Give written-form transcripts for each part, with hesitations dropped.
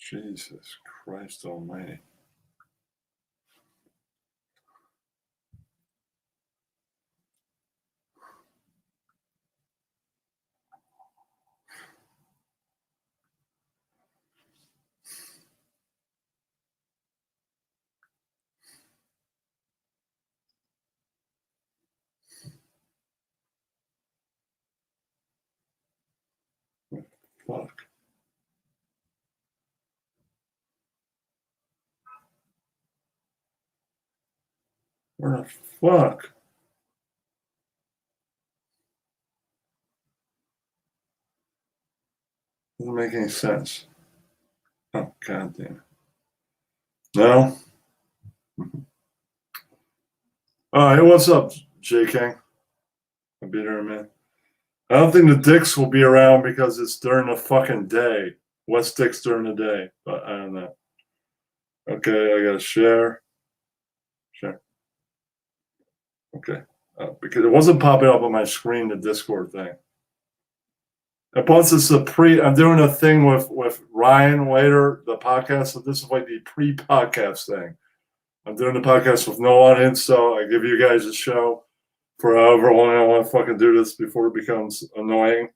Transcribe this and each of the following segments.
Jesus Christ almighty. Fuck. Where the fuck? Doesn't make any sense. Oh, goddamn. No? Hey, what's up, J King? I'll be there, man. I don't think the dicks will be around because it's during the fucking day. What's dicks during the day? But I don't know. Okay, I gotta share. Share. Okay. Because it wasn't popping up on my screen, the Discord thing. And plus, it's I'm doing a thing with Ryan later, the podcast. So this is like the pre-podcast thing. I'm doing the podcast with no audience, so I give you guys a show for however long I want to fucking do this before it becomes annoying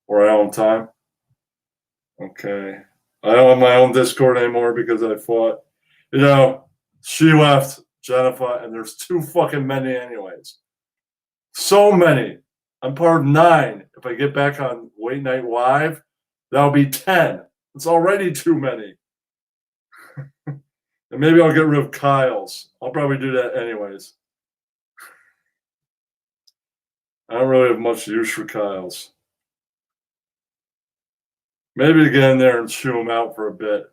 or I don't have time. Okay. I don't have my own Discord anymore because I thought, she left, Jennifer, and there's too fucking many anyways. So many. I'm part of 9. If I get back on Late Night Live, that'll be 10. It's already too many. And maybe I'll get rid of Kyle's. I'll probably do that anyways. I don't really have much use for Kyle's. Maybe to get in there and chew him out for a bit.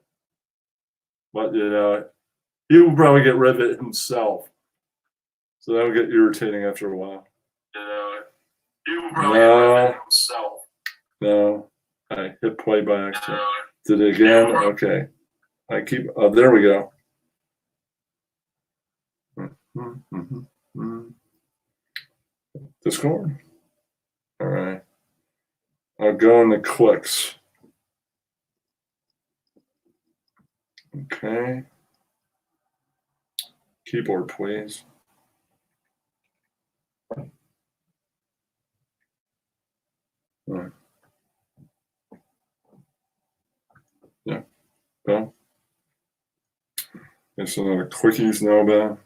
But, he will probably get rid of it himself. So that'll get irritating after a while. He will probably get rid of it himself. No. I hit play by accident. Did it again? Okay. There we go. Discord? All right. I'll go in the clicks. Okay. Keyboard, please. All right. Yeah. Well. There's some other quickies now about.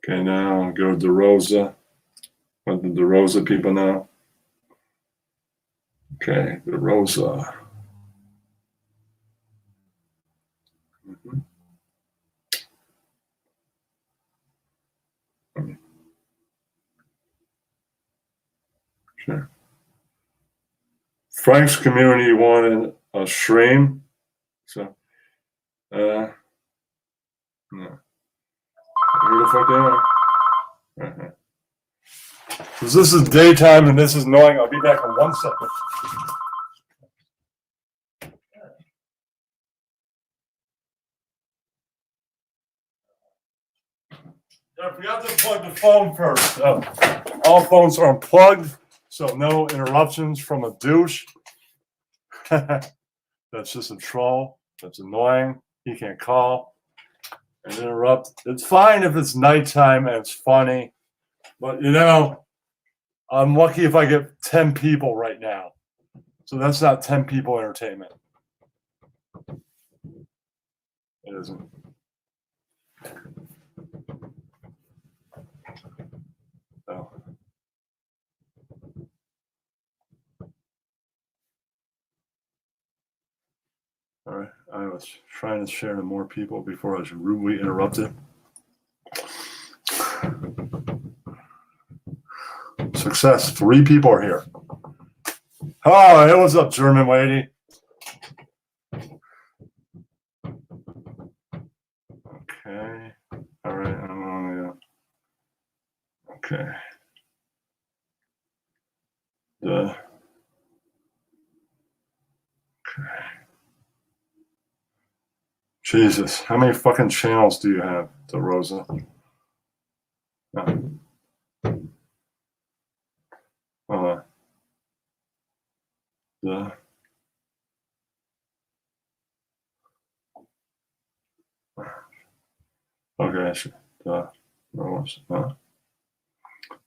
Okay, now I'll go to DeRosa. Let the DeRosa people know. Okay, DeRosa. Sure. Frank's community wanted a stream, so no. Who the fuck they are? Because this is daytime and this is annoying. I'll be back in 1 second. I forgot to plug the phone first. All phones are unplugged, so no interruptions from a douche. That's just a troll. That's annoying. He can't call and interrupt. It's fine if it's nighttime and it's funny, but I'm lucky if I get 10 people right now. So that's not 10 people entertainment. It isn't. No. All right. I was trying to share to more people before I was rudely interrupted. Success. 3 people are here. Oh, hey, what's up, German lady? Okay. All right. I'm on the. Okay. Okay. Jesus, how many fucking channels do you have, DeRosa? No. Okay, yeah,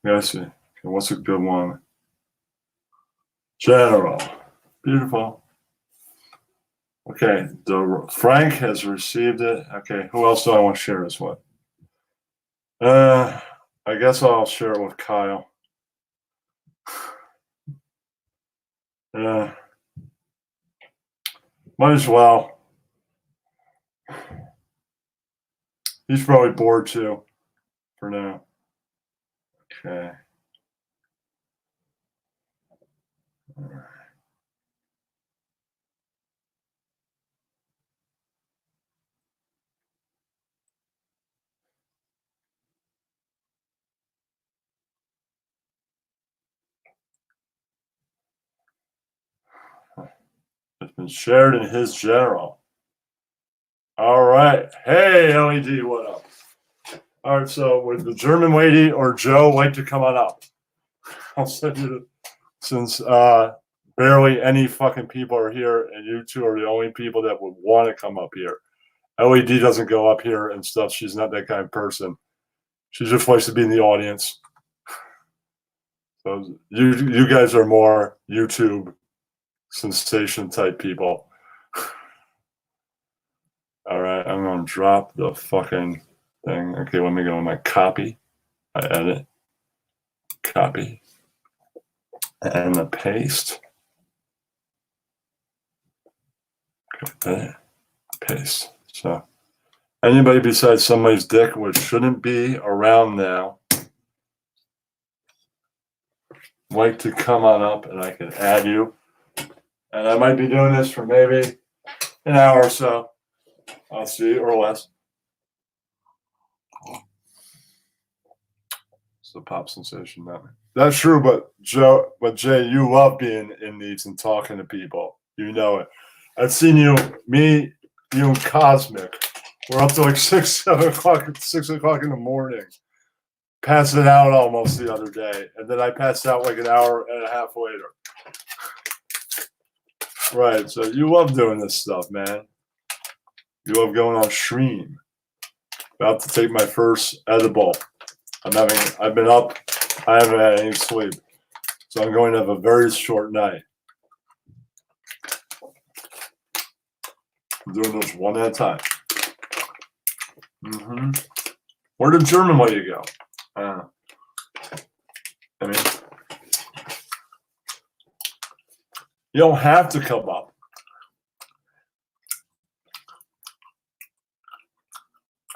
I see. Okay, what's a good one? General. Beautiful. Okay, Frank has received it. Okay, who else do I want to share this with? I guess I'll share it with Kyle. Might as well. He's probably bored too, for now. Okay. It's been shared in his general. All right. Hey, LED, what up? All right, so would the German lady or Joe like to come on up? I'll send you since barely any fucking people are here, and you two are the only people that would want to come up here. LED doesn't go up here and stuff. She's not that kind of person. She just likes to be in the audience. So you guys are more YouTube sensation type people. All right, I'm gonna drop the fucking thing. Okay, let me go in my copy. I edit, copy, and the paste. Okay, edit, paste. So anybody besides somebody's dick, which shouldn't be around now, like to come on up and I can add you. And I might be doing this for maybe an hour or so. I'll see, or less. It's the pop sensation, not me. That's true, but Jay, you love being in these and talking to people. You know it. I've seen you, me, you and Cosmic. We're up to like 6 o'clock in the morning. Passing out almost the other day. And then I passed out like an hour and a half later. Right, so you love doing this stuff, man. You love going on stream. About to take my first edible. I've been up, I haven't had any sleep. So I'm going to have a very short night. I'm doing this one at a time. Where did German lady go? I mean, you don't have to come up.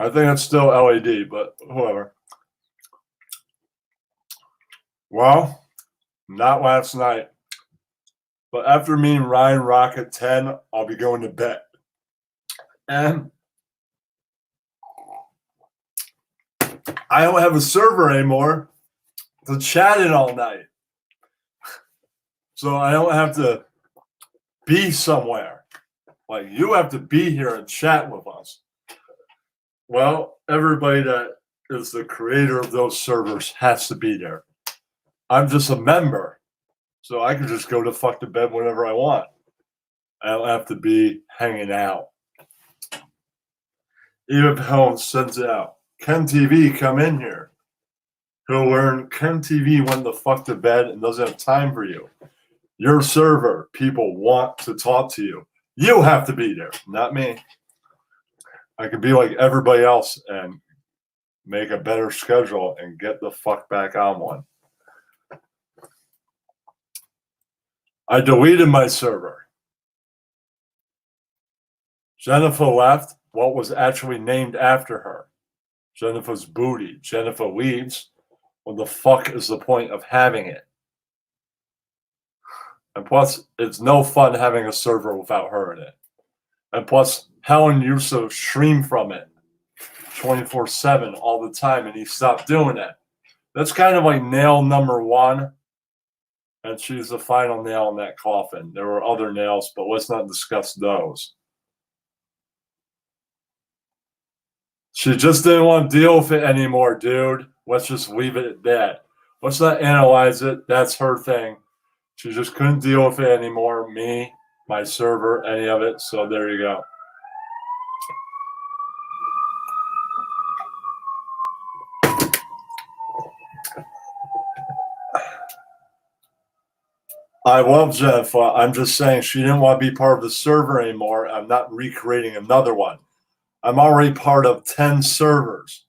I think it's still LED, but whoever. Well, not last night. But after me and Ryan rock at 10, I'll be going to bed. And I don't have a server anymore to chat in all night. So I don't have to be somewhere. Like, you have to be here and chat with us. Well, everybody that is the creator of those servers has to be there. I'm just a member. So I can just go to fuck to bed whenever I want. I don't have to be hanging out. Even if Helen sends it out. Ken TV, come in here. He'll learn Ken TV went the fuck to bed and doesn't have time for you. Your server, people want to talk to you. You have to be there, not me. I can be like everybody else and make a better schedule and get the fuck back on one. I deleted my server. Jennifer left what was actually named after her. Jennifer's booty. Jennifer leaves. What the fuck is the point of having it? And plus, it's no fun having a server without her in it. And plus, Helen used to stream from it 24/7 all the time, and he stopped doing it. That's kind of like nail number one. And she's the final nail in that coffin. There were other nails, but let's not discuss those. She just didn't want to deal with it anymore, dude. Let's just leave it at that. Let's not analyze it. That's her thing. She just couldn't deal with it anymore. Me, my server, any of it. So there you go. I love Jeff. I'm just saying she didn't want to be part of the server anymore. I'm not recreating another one. I'm already part of 10 servers.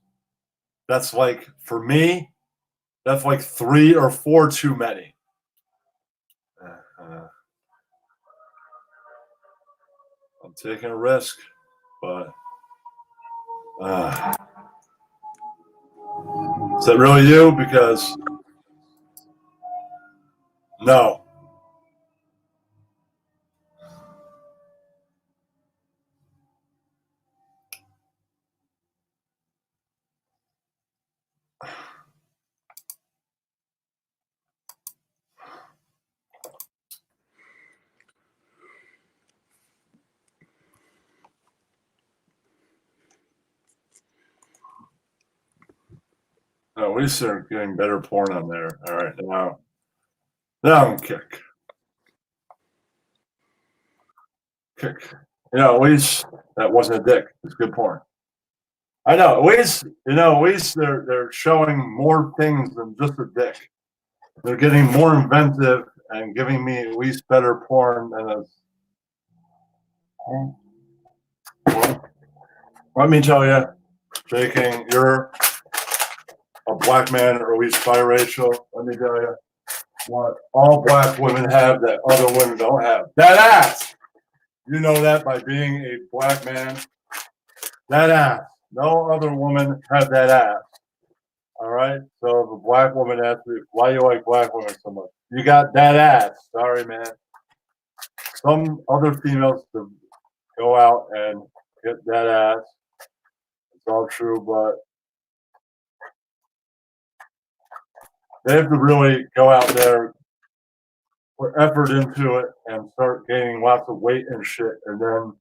That's like, for me, that's like 3 or 4 too many. I'm taking a risk, but is that really you? Because no. No, at least they're getting better porn on there. All right, now I'm kick. You know, at least that wasn't a dick. It's good porn. I know. At least they're showing more things than just a dick. They're getting more inventive and giving me at least better porn than a. Well, let me tell you, J. King, you're a black man, or at least biracial. Let me tell you what all black women have that other women don't have. That ass. You know that by being a black man. That ass. No other woman has that ass. All right. So if a black woman asks me, why you like black women so much? You got that ass. Sorry, man. Some other females to go out and get that ass. It's all true, but they have to really go out there, put effort into it, and start gaining lots of weight and shit, and then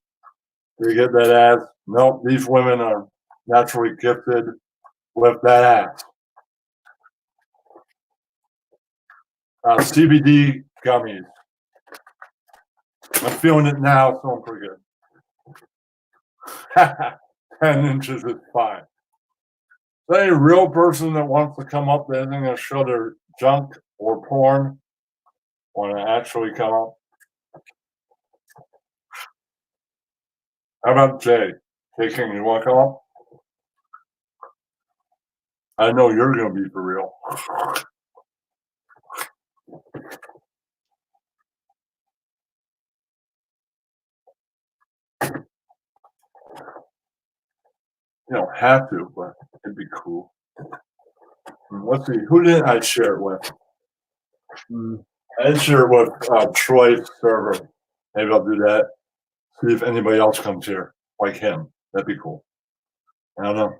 they get that ass. Nope, these women are naturally gifted with that ass. CBD gummies. I'm feeling it now, so I'm pretty good. 10 inches is fine. Is any real person that wants to come up that isn't going to show their junk or porn want to actually come up? How about Jay? Jay King, you want to come up? I know you're going to be for real. You don't have to, but it'd be cool. Let's see. Who didn't I share it with? I didn't share it with Troy's server. Maybe I'll do that. See if anybody else comes here like him. That'd be cool. I don't know.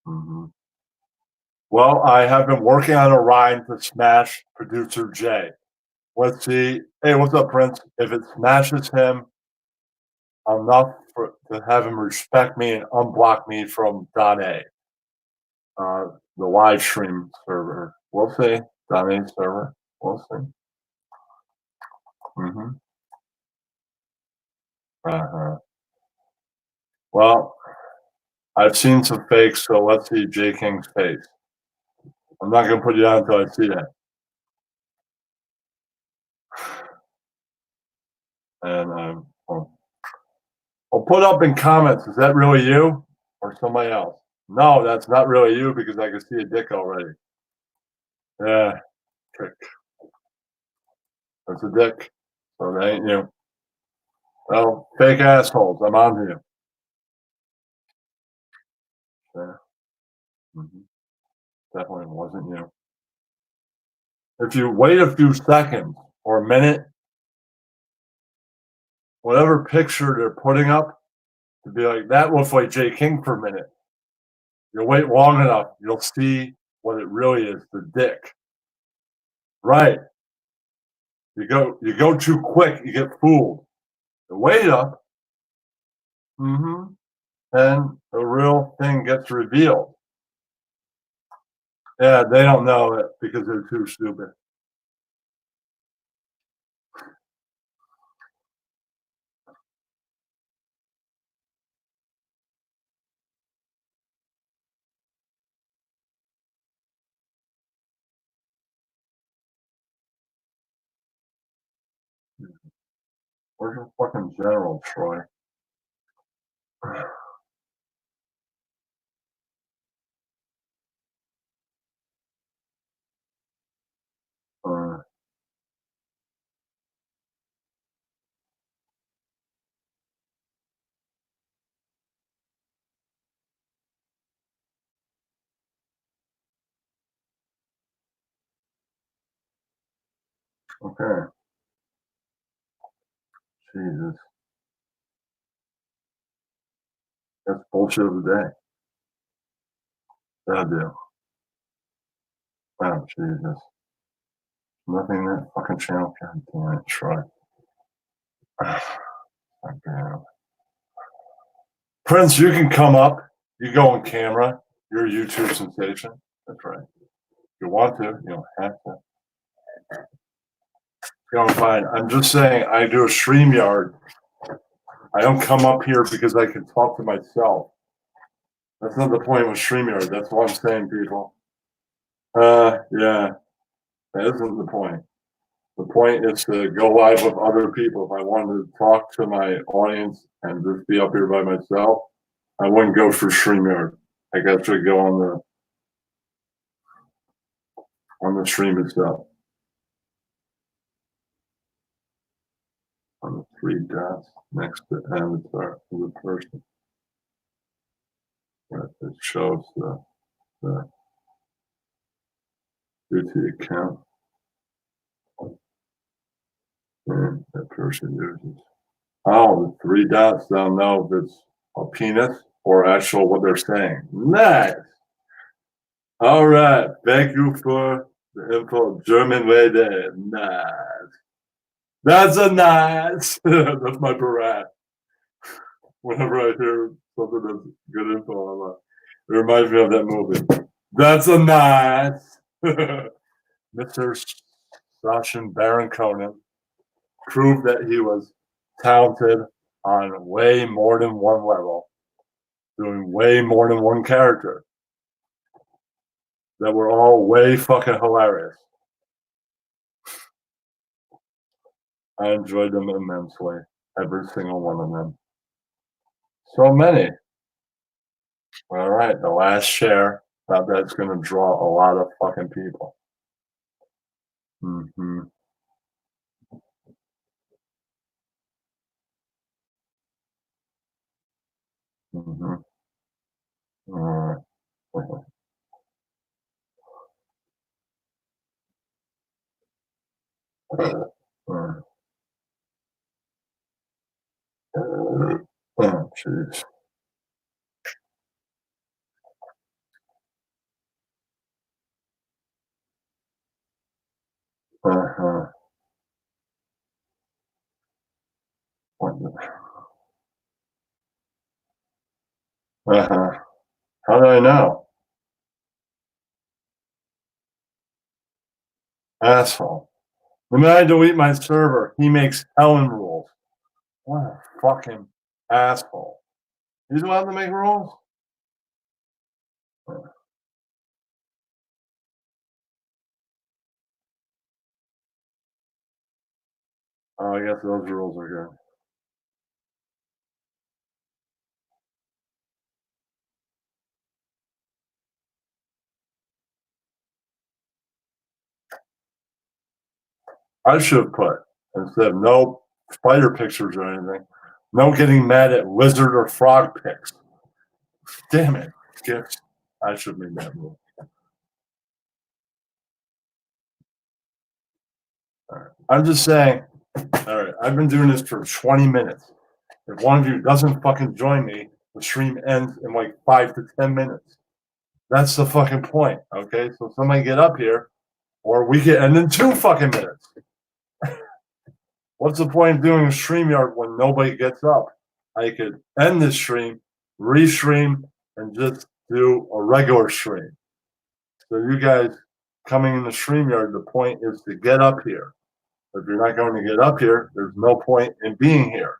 Mm-hmm. Well, I have been working on a rhyme to smash producer Jay. Let's see. Hey, what's up, Prince? If it smashes him enough to have him respect me and unblock me from Don A, the live stream server. We'll see. Don A server. We'll see. Mm-hmm. Uh-huh. Well, I've seen some fakes, so let's see J King's face. I'm not gonna put you on until I see that. And I'll put up in comments, is that really you or somebody else? No, that's not really you because I can see a dick already. Yeah, trick. That's a dick. So that ain't you. Well, fake assholes. I'm on to you. Yeah. Mm-hmm. Definitely wasn't you. If you wait a few seconds or a minute, whatever picture they're putting up, to be like, that looks like Jay King for a minute. You wait long enough, you'll see what it really is, the dick. Right. You go too quick, you get fooled. You wait up, and the real thing gets revealed. Yeah, they don't know it because they're too stupid. Where's your fucking general, Troy? Uh, okay. Jesus. That's bullshit of the day. That'll do. Oh, Jesus. Nothing that fucking channel can damn it, Troy. Okay. Prince, you can come up. You go on camera. You're a YouTube sensation. That's right. If you want to, you don't have to. You don't find. I'm just saying, I do a StreamYard. I don't come up here because I can talk to myself. That's not the point with StreamYard. That's what I'm saying, people. Yeah, that isn't the point. The point is to go live with other people. If I wanted to talk to my audience and just be up here by myself, I wouldn't go for StreamYard. I got to go on the stream itself. On the three dots next to avatar of the person. It shows the YouTube account and that person uses. Oh, the three dots don't know if it's a penis or actual what they're saying. Nice. All right. Thank you for the info. German lady. Nice. That's a nice. That's my brat. Whenever I hear something that's good info, I'm like, it reminds me of that movie. That's a nice. Mr. Sacha Baron Cohen proved that he was talented on way more than one level, doing way more than one character that were all way fucking hilarious. I enjoyed them immensely, every single one of them. So many. All right, the last share. Thought that's going to draw a lot of fucking people. Mm-hmm. Mm-hmm. All right. Oh, jeez. Uh-huh. Uh-huh. How do I know? Asshole. The minute I delete my server, he makes Helen rules. What a fucking asshole. He's allowed to make rules? Oh, I guess those rules are good. I should have put, instead of no spider pictures or anything, no getting mad at lizard or frog pics. Damn it. Gifts. I should have made that rule. All right. I'm just saying, all right, I've been doing this for 20 minutes. If one of you doesn't fucking join me, the stream ends in like 5 to 10 minutes. That's the fucking point, okay? So somebody get up here, or we get end in 2 fucking minutes. What's the point of doing a StreamYard when nobody gets up? I could end this stream, restream, and just do a regular stream. So you guys coming in the StreamYard, the point is to get up here. If you're not going to get up here, there's no point in being here.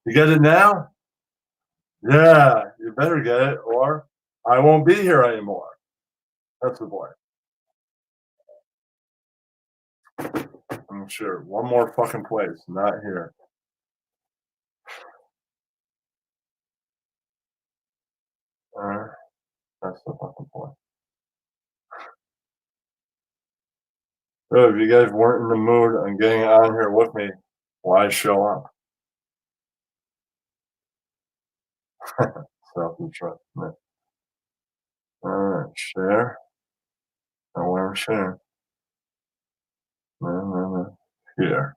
You get it now? Yeah, you better get it, or I won't be here anymore. That's the point. I'm sure. One more fucking place, not here. That's the fucking point. So if you guys weren't in the mood on getting on here with me, why show up? Self-interest. All right, share. I want to share. No. Here.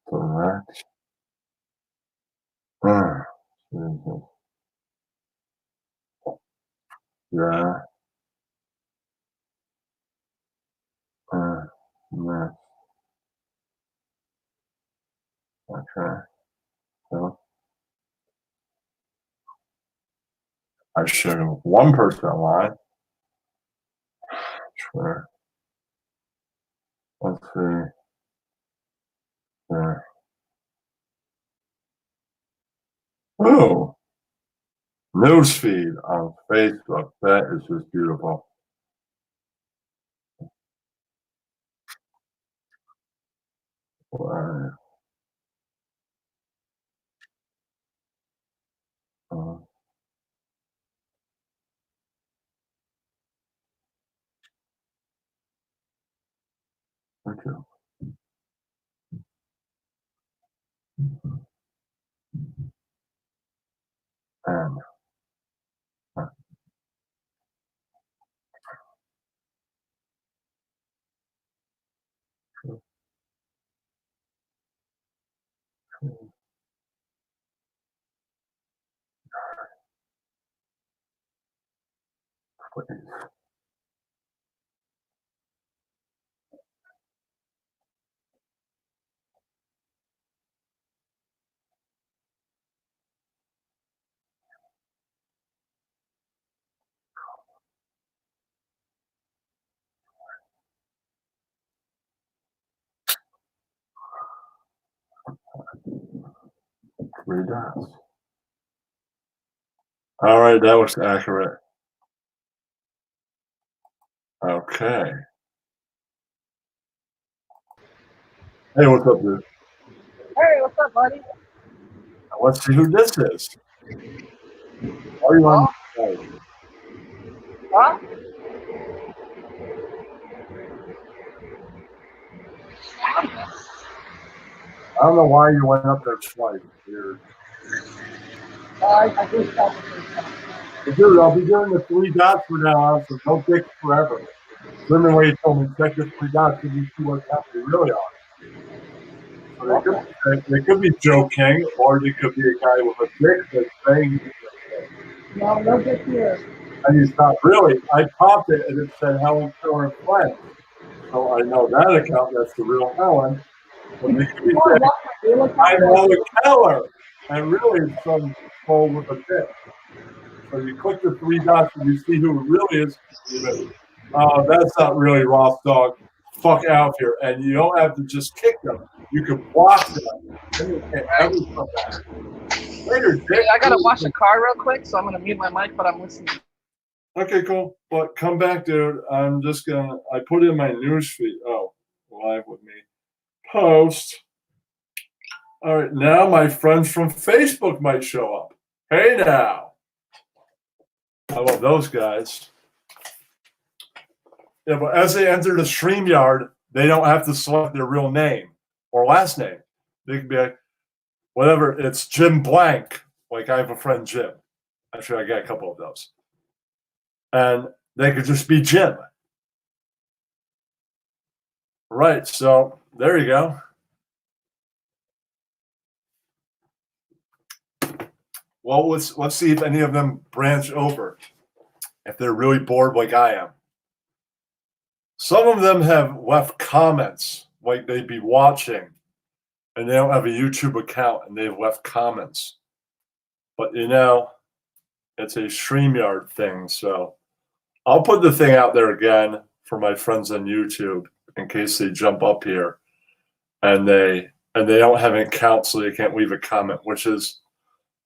Select. Ah, Jesus. Yeah. Next. Okay. So I shared with one person online. Sure. Let's see. Yeah. Oh, newsfeed on Facebook. That is just beautiful. Wow. Uh, okay. And uh, please, three dots. All right, that looks accurate. Okay. Hey, what's up, dude? Hey, what's up, buddy? Let's see who this is. Are you on? Huh? I don't know why you went up there twice. Weird. I just got the first time. But dude, I'll be doing the three dots from now on, so don't take forever. Remember when you told me check the three dots and you see what count they really are. So they could be Joe King, or they could be a guy with a dick that's saying he's No, no dick here. and he's not really. I popped it and it said Helen Keller and Friends. So I know that account, that's the real Helen. But they could be saying, I'm Helen Keller. And really it's some troll with a dick. So you click the three dots and you see who it really is. That's not really Ross Dog. Fuck out of here. And you don't have to just kick them. You can block them. Then you can't ever come back. Later, Dick. Hey, I gotta wash the car real quick, so I'm gonna mute my mic, but I'm listening. Okay, cool. But come back, dude. I put in my news feed. Oh, live with me. Post. All right, now my friends from Facebook might show up. Hey now. I love those guys. Yeah, but as they enter the StreamYard, they don't have to select their real name or last name. They can be like, whatever, it's Jim Blank. Like I have a friend, Jim. Actually, I got a couple of those. And they could just be Jim. Right, so there you go. Well, let's see if any of them branch over. If they're really bored like I am. Some of them have left comments, like they'd be watching, and they don't have a YouTube account, and they've left comments. But it's a StreamYard thing, so I'll put the thing out there again for my friends on YouTube in case they jump up here and they don't have an account, so they can't leave a comment, which is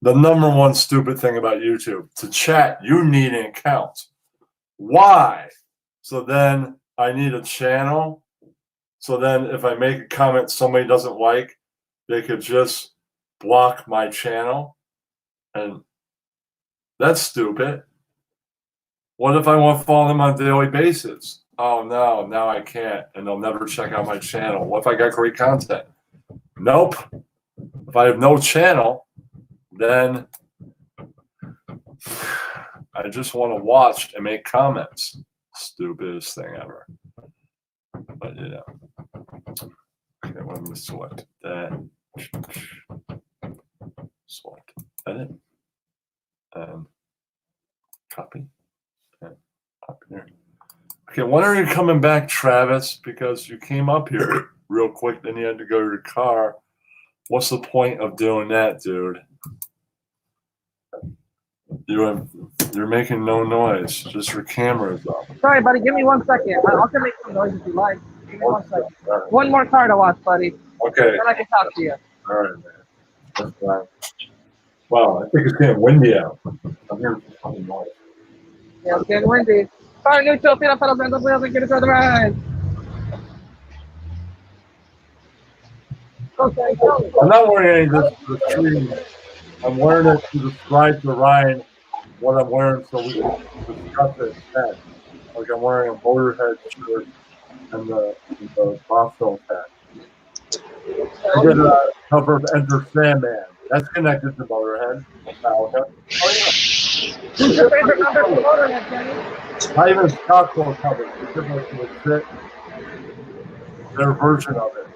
the number one stupid thing about YouTube. To chat, you need an account. Why? So then I need a channel. So then if I make a comment somebody doesn't like, they could just block my channel And that's stupid. What if I want to follow them on a daily basis? Oh no, now I can't, and they'll never check out my channel. What if I got great content? Nope. If I have no channel, then I just want to watch and make comments. Stupidest thing ever. But yeah. Okay, I'm going to select that. Select edit. And copy. And up here. Okay, when are you coming back, Travis? Because you came up here real quick, then you had to go to your car. What's the point of doing that, dude? You're making no noise. Just your camera's up. Sorry, buddy. Give me 1 second. I can make some noise if you like. Give me 1 second. Right. One more car to watch, buddy. Okay. Then I can talk to you. All right, man. That's fine. Wow, I think it's getting windy out. I'm hearing some fucking noise. Yeah, it's getting windy. Sorry, neutral. Pedal, pedal, pedal, pedal, and get it to the right. Okay, go. I'm not wearing any of this for the stream. I'm wearing it to describe to Ryan what I'm wearing so we can discuss it instead. Like I'm wearing a Motorhead shirt and the Boston hat. I did a cover of Enter Sandman. That's connected to Motorhead. Metallica. Oh yeah. Who's your favorite member from Motorhead, Kenny? Not even Scottsdale cover. It's like legit their version of it.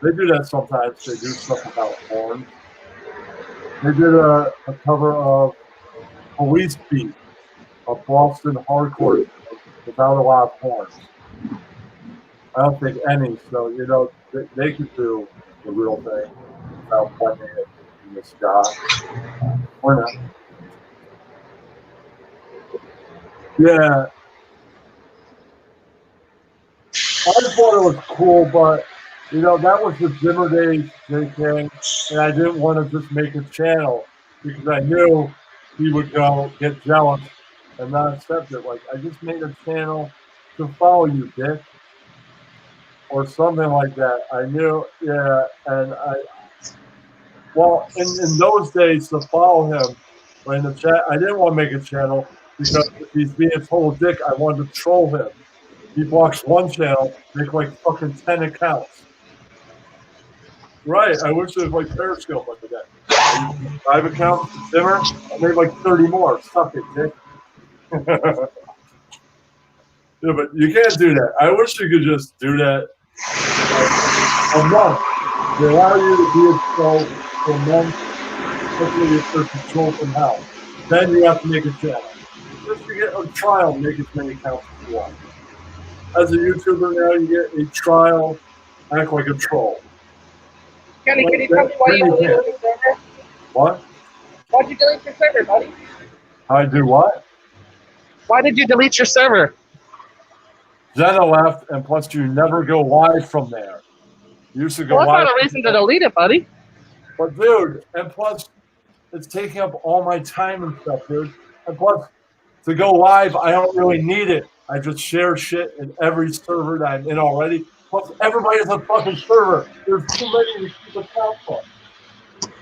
They do that sometimes. They do stuff about horns. They did a cover of Police Beat, a Boston hardcore without a lot of horns. I don't think any, so you know they could do the real thing without blending it in the sky. Or not. Yeah. I thought it was cool, but you know, that was the Zimmer days, JK, and I didn't want to just make a channel because I knew he would go get jealous and not accept it. Like, I just made a channel to follow you, Dick, or something like that. I knew, yeah, and well, in those days, to follow him, in the chat, I didn't want to make a channel because if he's being a total dick, I wanted to troll him. He blocks one channel, make like fucking 10 accounts. Right, I wish there was like Periscope like that. 5 accounts, Zimmer, I made like 30 more. Suck it, dick. Yeah, but you can't do that. I wish you could just do that like, a month. They allow you to be a troll for a month, especially if there's a troll from hell. Then you have to make a channel. Just to get a trial, make as many accounts as you want. As a YouTuber now, you get a trial, act like a troll. Kenny, can you tell me why you deleted your server? What? Why'd you delete your server, buddy? I do what? Why did you delete your server? Jenna left, and plus you never go live from there. You used to go Well, that's live. not a reason to delete it, buddy. But dude, and plus it's taking up all my time and stuff, dude. And plus to go live, I don't really need it. I just share shit in every server that I'm in already. Plus everybody has a fucking server. There's too many to keep account for.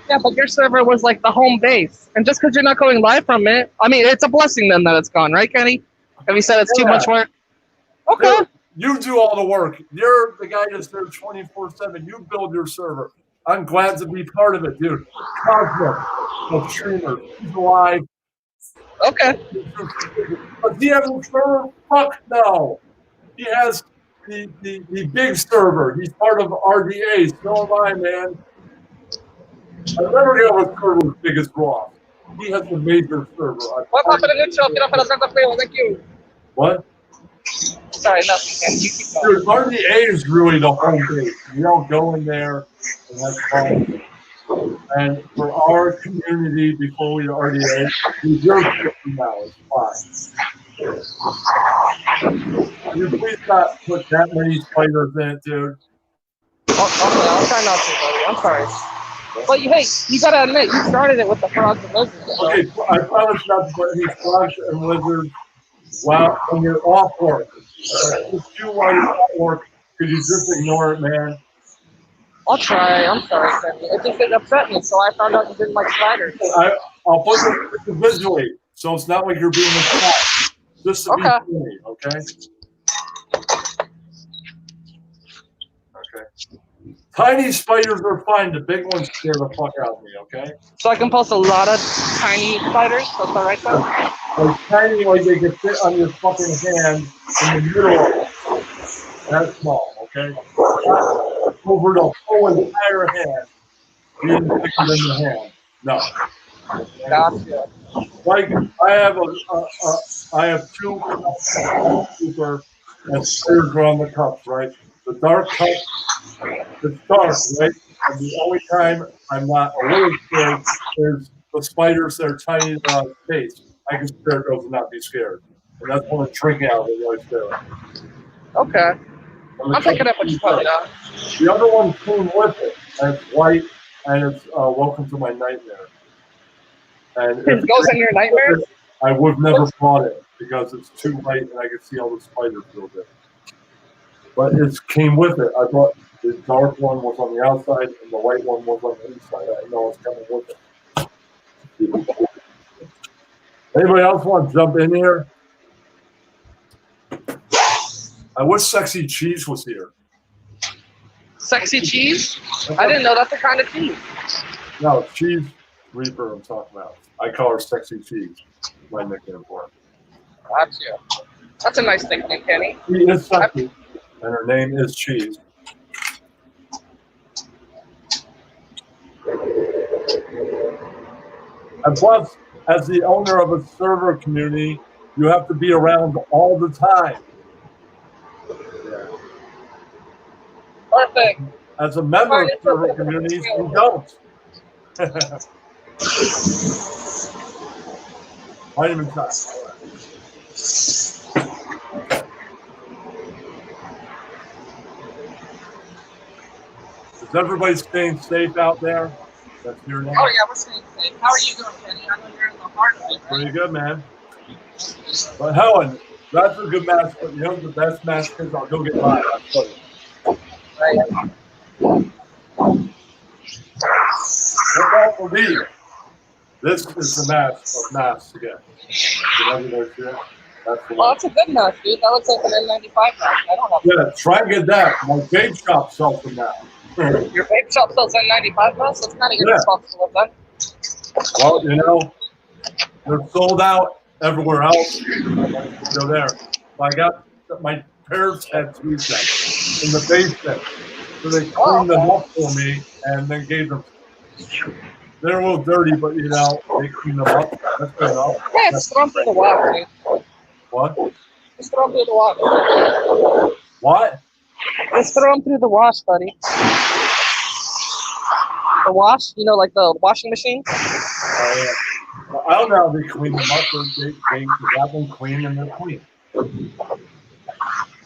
Yeah, but your server was like the home base. And just because you're not going live from it, I mean, it's a blessing then that it's gone, right, Kenny? Have you said it's too much work? Okay. Dude, you do all the work. You're the guy that's there 24/7. You build your server. I'm glad to be part of it, dude. Cosmo, a streamer, he's alive. Okay. Does he have a server? Fuck no. He has the big server. He's part of RDA. So am I, man. I've never got a server as big as Raw. He has a major server. What happened to neutral? Get up at Santa Fe. Thank you. What? Sorry, nothing. Ken. You keep going. Dude, RDA is really the home base. You don't go in there and have fun. And for our community, before we RDA, we just now is fine. You please not put that many spiders in it, dude. I'll try not to, buddy. I'm sorry. But you gotta admit, you started it with the frogs and lizards. So. Okay, I promise not to put any frogs and lizards when you're off work. Just do while you're off work, because you just ignore it, man. I'll try. I'm sorry, Kenny. It just didn't upset me, so I found out you didn't like spiders. I'll put it individually, so it's not like you're being attacked. Just to be Okay. funny, okay? Okay. Tiny spiders are fine. The big ones scare the fuck out of me, okay? So I can post a lot of tiny spiders. That's all right, though. Like tiny, like they can fit on your fucking hand in the middle of it. That's small, okay? Not over the whole entire hand. Being bigger than the hand. No. Gotcha. Like I have two super and spiders around the cups, right? The dark cup, it's dark, right? And the only time I'm not a little scared is the spiders that are tiny in the face. I can scare those and not be scared. And that's when I'm drinking out of it, really scared. Okay. I'm picking up what you're putting down. The other one came with it, and it's white, and it's Welcome to My Nightmare. And It goes in your nightmares? I would have never bought it because it's too light and I can see all the spiders through it. But it came with it. I thought the dark one was on the outside and the white one was on the inside. I didn't know it's coming with it. Anybody else want to jump in here? I wish Sexy Cheese was here. Sexy cheese? I didn't know that's the kind of cheese. No, Cheese Reaper I'm talking about. I call her Sexy Cheese. My nickname for her. Gotcha. That's a nice nickname, Kenny. She is sexy, and her name is Cheese. And plus, as the owner of a server community, you have to be around all the time. Yeah. Perfect. As a member of server communities, you don't. Vitamin time. Is everybody staying safe out there? That's your name. Oh, yeah, we're staying safe. How are you doing, Kenny? I know you're in the heart of it, right? Pretty good, man. But Helen, that's a good match, but you know the best match is I'll go get mine. I'll tell you. Right. What about for me? This is the match of masks again. Did everybody see it? That's the Well, one. that's a good match, dude. That looks like an N95 match. I don't have Yeah, try and get that. My vape shop sells them now. Your vape shop sells N95 masks? That's kind of Yeah. irresponsible of them. Well, you know, they're sold out everywhere else. Go there. I got my parents had two sets in the basement. So they cleaned them up for me and then gave them. They're a little dirty, but you know, they clean them up. That's good enough. Yeah, just throw them through the wash, dude. What? Just throw them through the wash. What? Just throw them through the wash, buddy. The wash? You know, like the washing machine? Yeah. Well, I don't know how they clean them up. They got them clean and they're clean. They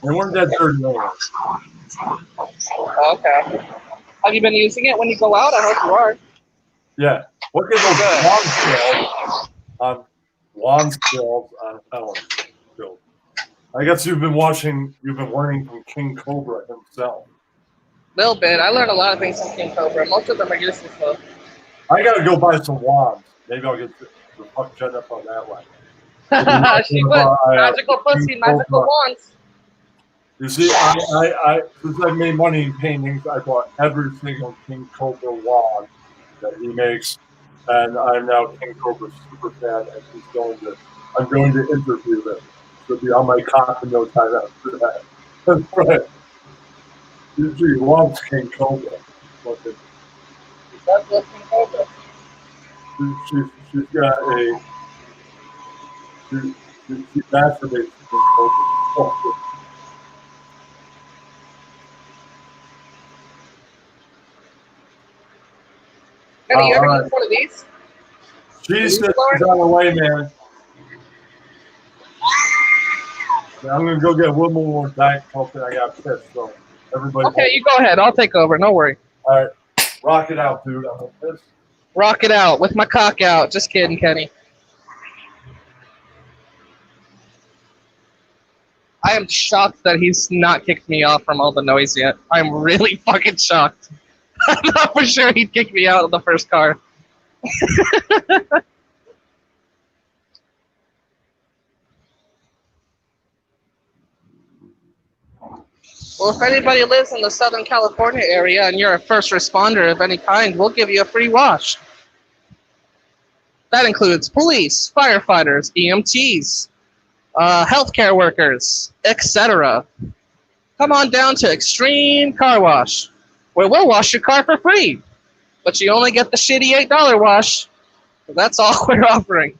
weren't that dirty anyway. Okay. Have you been using it when you go out? I hope you are. Yeah. Look at those lawn scales on Helen. Bill. I guess you've been learning from King Cobra himself. Little bit. I learned a lot of things from King Cobra. Most of them are useless, though. I gotta go buy some wands. Maybe I'll get the fuck jet up on that one. She would. Magical pussy, magical wands. You see, I since I made money in paintings, I bought every single King Cobra wand that he makes, and I'm now King Cobra's super fan, and I'm going to interview him. He'll be on my cock in no time after that. That's right. She loves King Cobra. She does love King Cobra. She's got a she masturbates to King Cobra. Oh, Kenny, you ever right. use one of these? She's on the way, man. Yeah, I'm gonna go get one more Diet Coke and I got pissed. So everybody. Okay, you go ahead. I'll take over. No worry. All right, rock it out, dude. I'm pissed. Rock it out with my cock out. Just kidding, Kenny. I am shocked that he's not kicked me off from all the noise yet. I'm really fucking shocked. I thought for sure he'd kick me out of the first car. Well, if anybody lives in the Southern California area and you're a first responder of any kind, we'll give you a free wash. That includes police, firefighters, EMTs, healthcare workers, etc. Come on down to Extreme Car Wash, where we'll wash your car for free. But you only get the shitty $8 wash. That's all we're offering.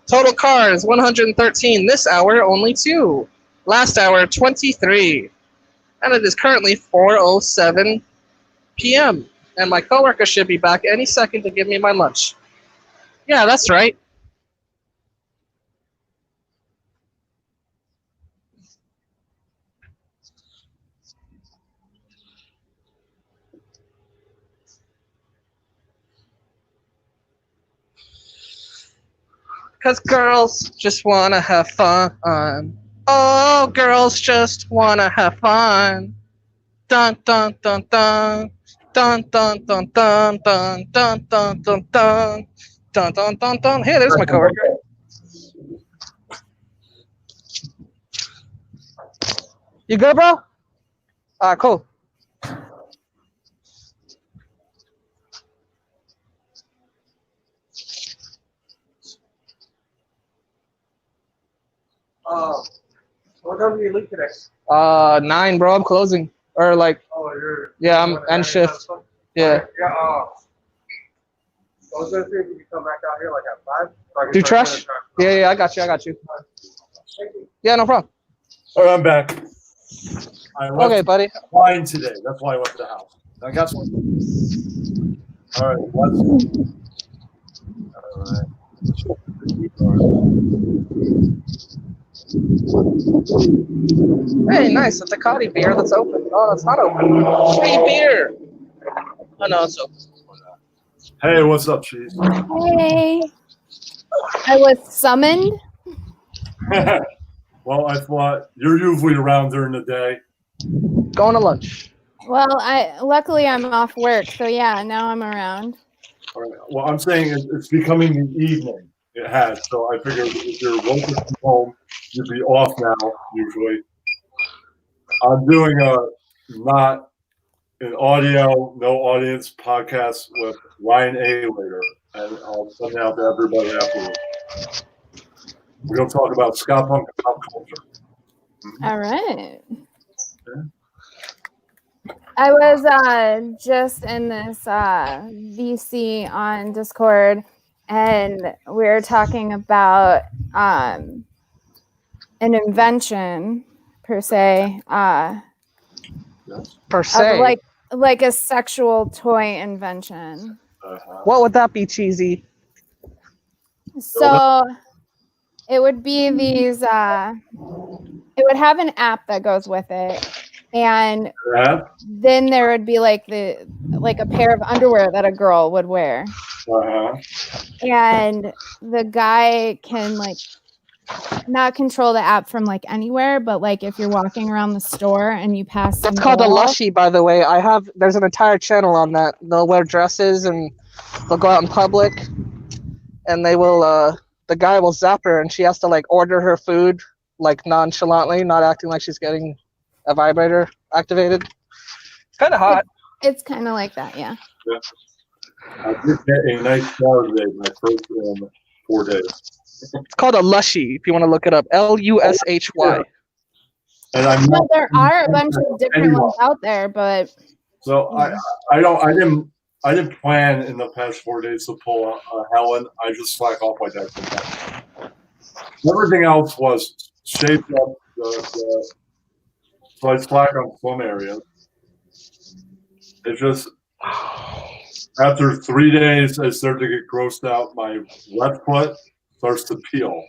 Total cars, 113. This hour, only 2. Last hour, 23. And it is currently 4:07 p.m. And my coworker should be back any second to give me my lunch. Yeah, that's right. Because girls just want to have fun. Oh, girls just want to have fun. Dun dun dun dun. Dun dun dun dun dun dun dun dun dun. Dun dun dun dun. Hey, there's my coworker. You good, bro? Cool. What time do you leave today? 9, bro. I'm closing. Or like, Oh, you're. yeah, I'm end shift. Yeah. Yeah. I was gonna see if you could come back out here like at 5. So I can Do start trash? doing Yeah, I got you. Thank you. Yeah, no problem. All right, I'm back. I left Okay, buddy. wine today. That's why I left the house. I got some. All right, Hey, nice. A Tecate beer that's open. Oh, it's not open. Free beer. Oh, no, it's open. Hey, what's up, Cheese? Hey, I was summoned. Well, I thought you're usually around during the day. Going to lunch. Well, luckily I'm off work, so yeah, now I'm around. All right. Well, I'm saying it's becoming the evening. It has. So I figured if you're working from home, you'd be off now, usually. I'm doing not an audio, no audience podcast with Ryan A. later, and I'll send it out to everybody afterwards. We're going to talk about ska punk and pop culture. All right. I was just in this VC on Discord, and we were talking about an invention per se, Yes. Per se. of like a sexual toy invention. What would that be, Cheesy? So it would be these it would have an app that goes with it, and Yeah. then there would be like a pair of underwear that a girl would wear, and the guy can like not control the app from like anywhere, but like if you're walking around the store and you pass That's some called a girl- lushy, by the way. There's an entire channel on that. They'll wear dresses and they'll go out in public, and they will. The guy will zap her, and she has to like order her food like nonchalantly, not acting like she's getting a vibrator activated. It's kind of hot. It's kind of like that, yeah. I did get a nice shower today, my first in 4 days. It's called a lushy. If you want to look it up, Lushy. And I'm Well, not, there are a bunch of different Anyone. ones out there, but so I didn't plan in the past 4 days to pull a Helen. I just slack off like that sometimes. Everything else was shaped up. So I slack on some areas. It's just after 3 days, I start to get grossed out. My left foot starts to peel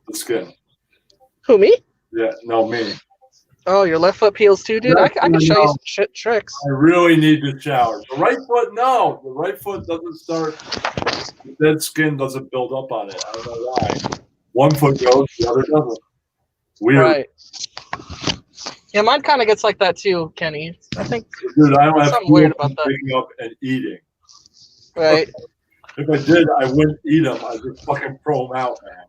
the skin. Who, me? Yeah, no, me. Oh, your left foot peels too, dude. I can show you some tricks. I really need to shower. The right foot, no. The right foot doesn't start. The dead skin doesn't build up on it. I don't know why. One foot goes, the other doesn't. Weird. Right. Yeah, mine kind of gets like that too, Kenny. I think. Dude, I don't have Something weird about to that. waking up and eating. Right. If I did, I wouldn't eat them. I'd just fucking throw them out, man.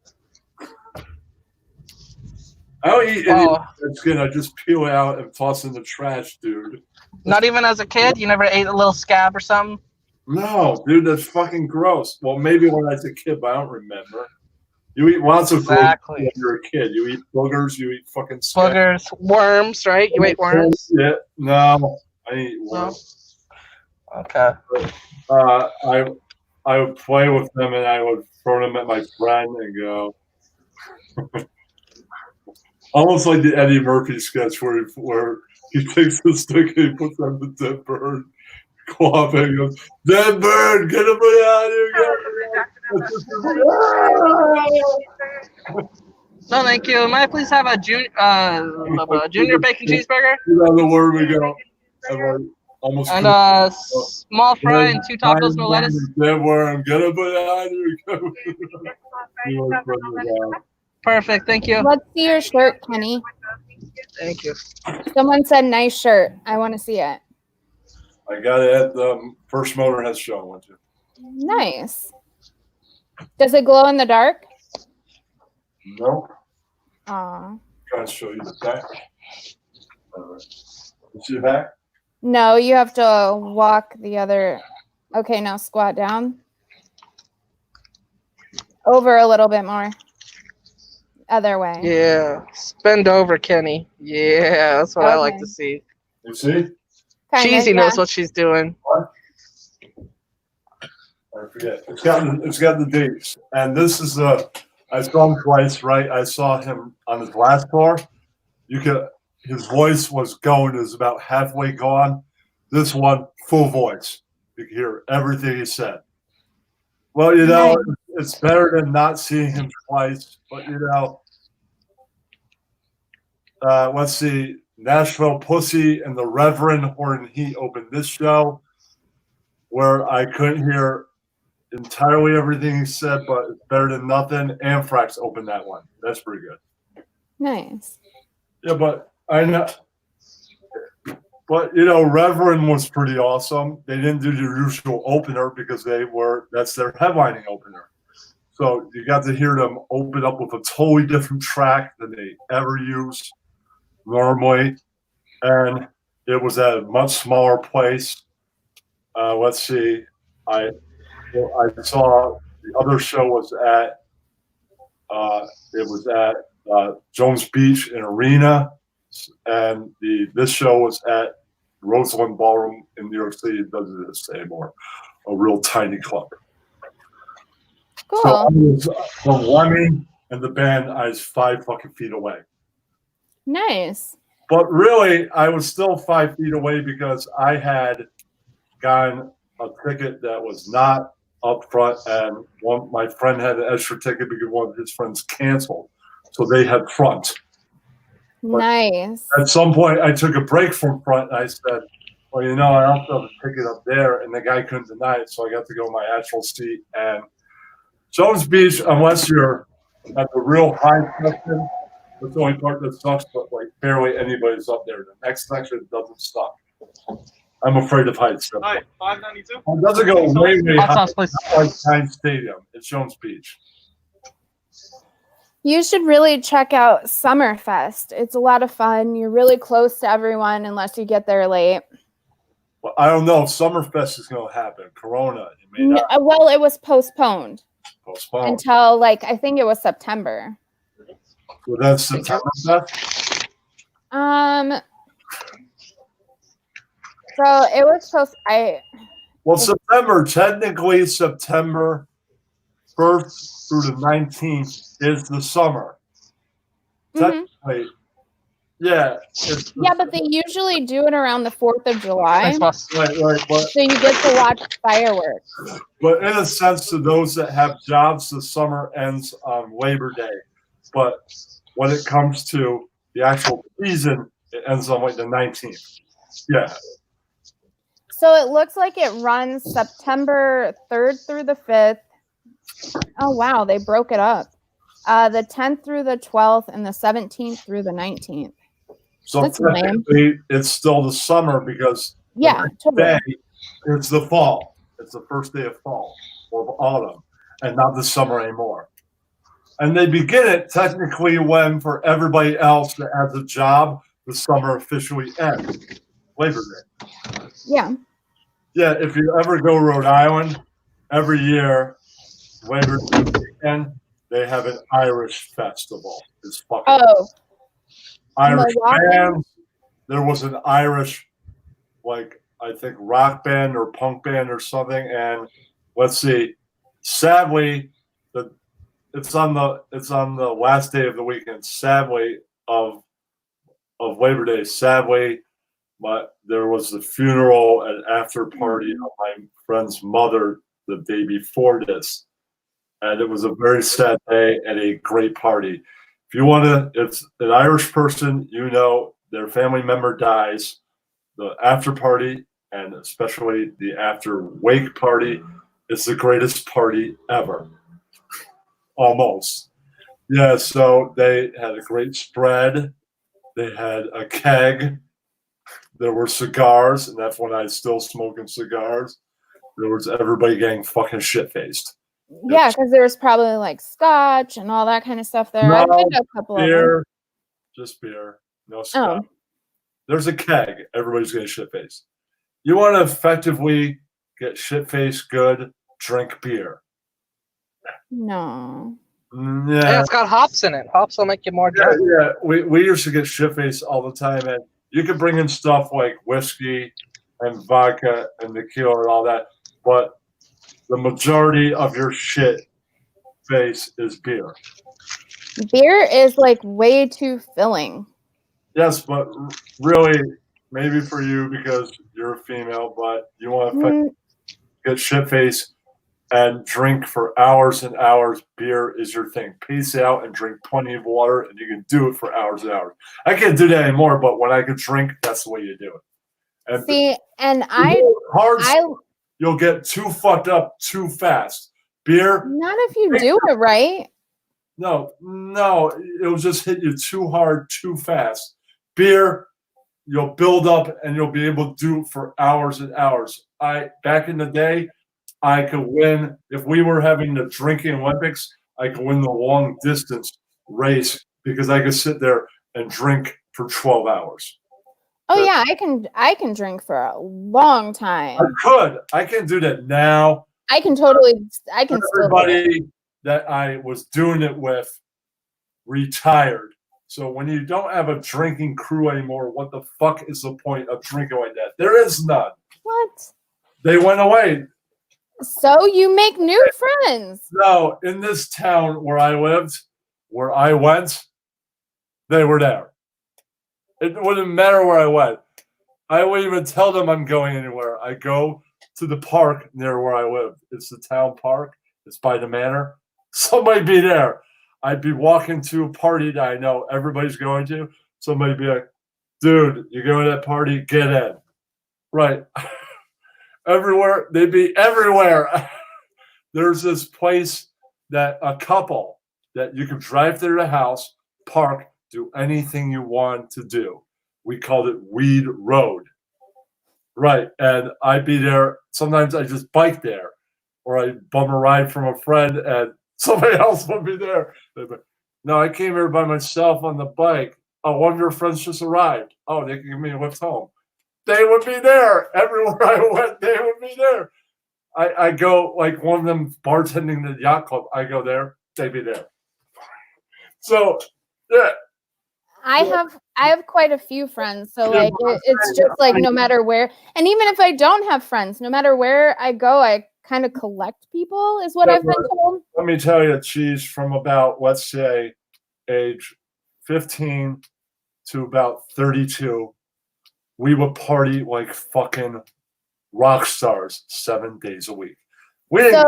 I don't eat any Oh, skin. I just peel it out and toss in the trash, dude. not even as a kid? You never ate a little scab or something? No, dude, that's fucking gross. Well, maybe when I was a kid, but I don't remember. You eat lots of gross Exactly. when you're a kid. You eat boogers, you eat fucking scab. Boogers, worms, right? You ate worms? Yeah, no, I eat worms. Okay. I would play with them and I would throw them at my friend and go. Almost like the Eddie Murphy sketch where he takes the stick and he puts on the dead bird, coughing, and goes, "Dead bird, get him out here!" No, thank you. May I please have a junior bacon cheeseburger? You know where we go. I'm like, almost And a small fry and 2 tacos, no lettuce. Dead worm, get him out here! Perfect, thank you. Let's see your shirt, Kenny. Thank you. Someone said nice shirt. I want to see it. I got it at the First Motorhead show I went to. Nice. Does it glow in the dark? No. Aw. Trying to show you the back. All right. You see the back? No, you have to walk the other. Okay, now squat down. Over a little bit more. Other way. Yeah, bend over, Kenny. Yeah, that's what I like Okay. to see. You see? Kinda, Cheesy yeah. knows what she's doing. I forget. It's got the dates. And this is I saw him twice, right? I saw him on his last tour. His voice was going, it was about halfway gone. This one, full voice. You can hear everything he said. Well, you know, it's better than not seeing him twice. But you know, let's see, Nashville Pussy and the Reverend Horton Heat opened this show, where I couldn't hear entirely everything he said, but it's better than nothing. Anthrax opened that one. That's pretty good. Nice. Yeah, but I know. But you know, Reverend was pretty awesome. They didn't do the usual opener because that's their headlining opener. So you got to hear them open up with a totally different track than they ever use normally. And it was at a much smaller place. Let's see. I saw the other show was at Jones Beach in Arena, and this show was at Roseland Ballroom in New York City. It doesn't exist anymore. A real tiny club. Cool. So I was from Lemmy and the band. I was 5 fucking feet away. Nice. But really, I was still 5 feet away because I had gotten a ticket that was not up front, and my friend had an extra ticket because one of his friends canceled. So they had front. Nice. At some point, I took a break from front, and I said, well, you know, I also have a ticket up there, and the guy couldn't deny it, so I got to go my actual seat. And Jones Beach, unless you're at the real high section, that's the only part that sucks, but like barely anybody's up there. The next section doesn't suck. I'm afraid of heights. Hi, 592. It doesn't go way, way Hot high. sauce, please. Not like Giant Stadium. It's Jones Beach. You should really check out Summerfest. It's a lot of fun. You're really close to everyone unless you get there late. Well, I don't know if Summerfest is going to happen. Corona, it may not Well, it was postponed postpone. until I think it was September. Well, that's September Fest. So it was supposed. Well, technically September 1st through the 19th is the summer. Mhm. Technically, yeah. Yeah, but they usually do it around the 4th of July. Thanks, boss. Right, So you get to watch fireworks. but in a sense, to those that have jobs, the summer ends on Labor Day. But when it comes to the actual season, it ends on like the 19th. Yeah. So it looks like it runs September 3rd through the 5th. Oh, wow. They broke it up. The 10th through the 12th and the 17th through the 19th. So That's lame. technically, it's still the summer because Yeah, the totally. day it's the fall. It's the first day of fall or of autumn, and not the summer anymore. And they begin it technically when, for everybody else that has a job, the summer officially ends. Labor Day. Yeah. Yeah, if you ever go to Rhode Island, every year, Labor Day weekend, they have an Irish festival. It's fucking Oh, Irish Milwaukee? bands. There was an Irish, like, I think rock band or punk band or something. And let's see, sadly, it's on the last day of the weekend. Sadly, of Labor Day. Sadly, but there was the funeral and after party of my friend's mother the day before this, and it was a very sad day and a great party. If you want to, it's an Irish person, you know, their family member dies, the after party and especially the after wake party is the greatest party ever. Almost. Yeah, so they had a great spread. They had a keg. There were cigars, and that's when I was still smoking cigars. There was everybody getting fucking shit-faced. yeah, because there was probably like scotch and all that kind of stuff there. I've been to a couple of them. Beer, just beer, no scotch. Oh. There's a keg. Everybody's getting shit-faced. You want to effectively get shit-faced good, drink beer. No. Yeah, it's got hops in it. Hops will make you more Yeah, drunk. yeah. We used to get shit-faced all the time, and you could bring in stuff like whiskey and vodka and tequila and all that, but the majority of your shit face is beer. Beer is like way too filling. Yes, but really, maybe for you because you're a female, but you want to get shit-faced and drink for hours and hours. Beer is your thing. Peace out and drink plenty of water, and you can do it for hours and hours. I can't do that anymore, but when I could drink, that's the way you do it. And See, and you'll get too fucked up too fast. Beer, not if you do it right. no, it'll just hit you too hard, too fast. Beer, you'll build up and you'll be able to do it for hours and hours. Back in the day, I could win if we were having the drinking Olympics. I could win the long distance race because I could sit there and drink for 12 hours. Oh yeah, I can drink for a long time. I can do that now. I can still do it. Everybody that I was doing it with retired. So when you don't have a drinking crew anymore, what the fuck is the point of drinking like that? There is none. What? They went away. So you make new friends. No, in this town where I lived, where I went, they were there. It wouldn't matter where I went. I wouldn't even tell them I'm going anywhere. I go to the park near where I live. It's the town park. It's by the manor. Somebody be there. I'd be walking to a party that I know everybody's going to. Somebody be like, dude, you going to that party? Get in. Right. Everywhere. They'd be everywhere. There's this place that a couple that you could drive to their house, park, do anything you want to do. We called it Weed Road. Right. And I'd be there. Sometimes I just bike there, or I'd bum a ride from a friend and somebody else would be there. They'd be, no, I came here by myself on the bike. Oh, one of your friends just arrived. Oh, they can give me a lift home. They would be there. Everywhere I went, they would be there. I go, like one of them bartending the yacht club. I go there, they'd be there. So, yeah. I have quite a few friends, so like it's just like no matter where, and even if I don't have friends, no matter where I go, I kind of collect people, is what I've been told. Let me tell you, Cheese, from about, let's say, age 15 to about 32, we would party like fucking rock stars 7 days a week. We didn't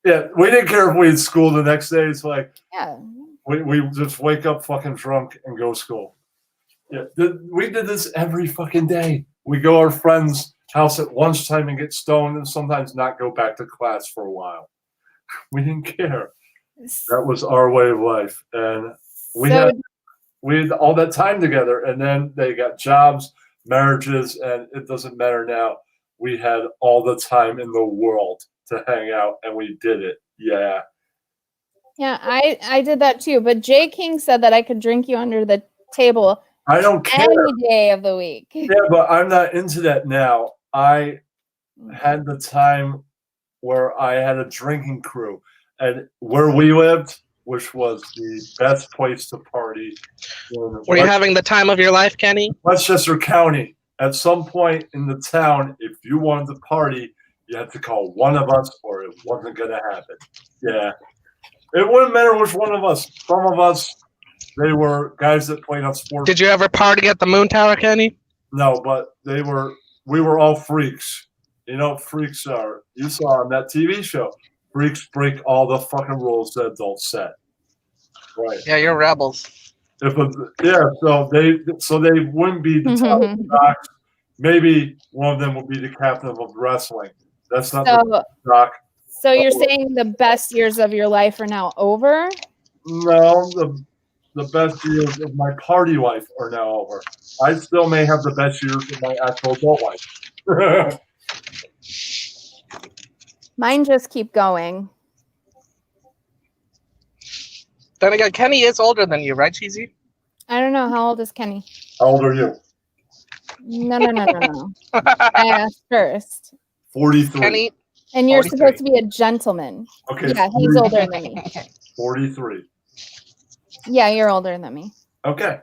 care if we had school the next day. It's like, yeah. We just wake up fucking drunk and go to school. Yeah, we did this every fucking day. We go to our friend's house at lunchtime and get stoned and sometimes not go back to class for a while. We didn't care. That was our way of life. And we had all that time together. And then they got jobs, marriages, and it doesn't matter now. We had all the time in the world to hang out and we did it. Yeah. Yeah, I did that too. But Jay King said that I could drink you under the table I don't care. any day of the week. Yeah, but I'm not into that now. I had the time where I had a drinking crew, and where we lived, which was the best place to party, in Were you having the time of your life, Kenny? Westchester County. At some point in the town, if you wanted to party, you had to call one of us, or it wasn't going to happen. Yeah, it wouldn't matter which one of us. Some of us, they were guys that played on sports. Did you ever party at the Moon Tower, Kenny? No, but we were all freaks. You know what freaks are? You saw on that TV show. Freaks break all the fucking rules that adults set. Right. Yeah, you're rebels. So they wouldn't be the top docs. Maybe one of them would be the captain of wrestling. That's not the doc. So you're saying the best years of your life are now over? No, the best years of my party life are now over. I still may have the best years of my actual adult life. Mine just keep going. Then again, Kenny is older than you, right, Cheesy? I don't know. How old is Kenny? How old are you? No. I asked first. 43. Kenny, And you're 43. supposed to be a gentleman. Okay. Yeah, he's older than me. 43. Yeah, you're older than me. Okay.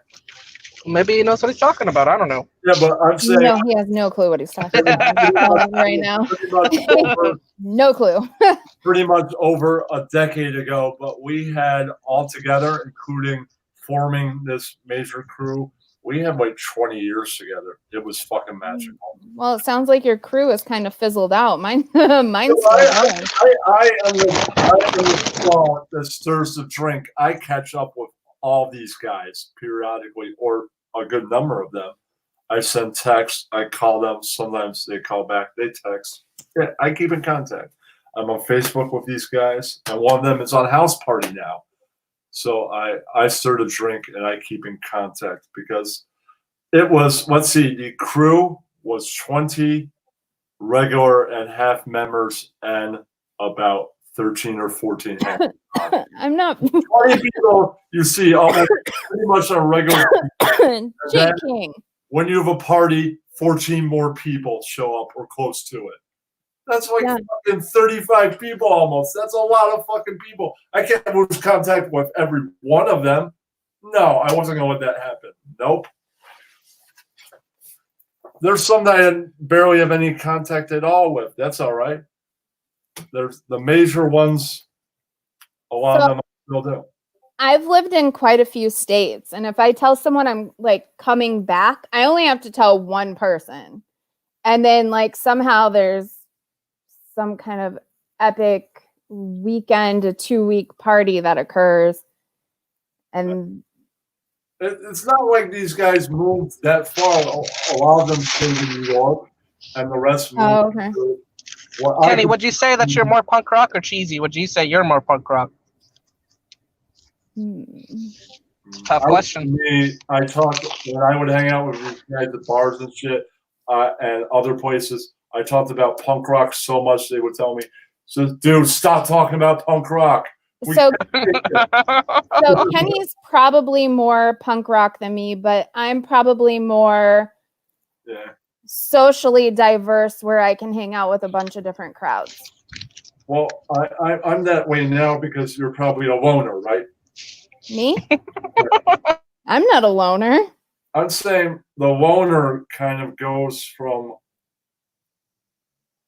maybe he knows what he's talking about. I don't know. Yeah, but I'm saying No, he has no clue what he's talking about right now. No clue. Pretty much over a decade ago, but we had all together, including forming this major crew, we had like 20 years together. It was fucking magical. Well, it sounds like your crew is kind of fizzled out. Mine's still going. I am the straw that stirs the drink. I catch up with all these guys periodically, or a good number of them. I send texts. I call them. Sometimes they call back. They text. Yeah, I keep in contact. I'm on Facebook with these guys, and one of them is on House Party now. So I stir the drink and I keep in contact because it was, let's see, the crew was 20 regular and half members and about 13 or 14 half. I'm not 20 people you see almost pretty much on regular. Jay King. When you have a party, 14 more people show up or close to it. That's like fucking 35 people almost. That's a lot of fucking people. I can't lose contact with every one of them. No, I wasn't going to let that happen. Nope. There's some that I barely have any contact at all with. That's all right. There's the major ones. A lot of them I still do. I've lived in quite a few states, and if I tell someone I'm like coming back, I only have to tell one person. And then like somehow there's some kind of epic weekend, a 2-week party that occurs. And it's not like these guys moved that far. A lot of them stayed in New York, and the rest moved. okay. Kenny, would you say that you're more punk rock or cheesy? Would you say you're more punk rock? Tough question. I talked when I would hang out with these guys at bars and shit, and other places. I talked about punk rock so much they would tell me, "So, dude, stop talking about punk rock." So Kenny's probably more punk rock than me, but I'm probably more socially diverse, where I can hang out with a bunch of different crowds. Well, I'm that way now because you're probably a loner, right? Me? I'm not a loner. I'm saying the loner kind of goes from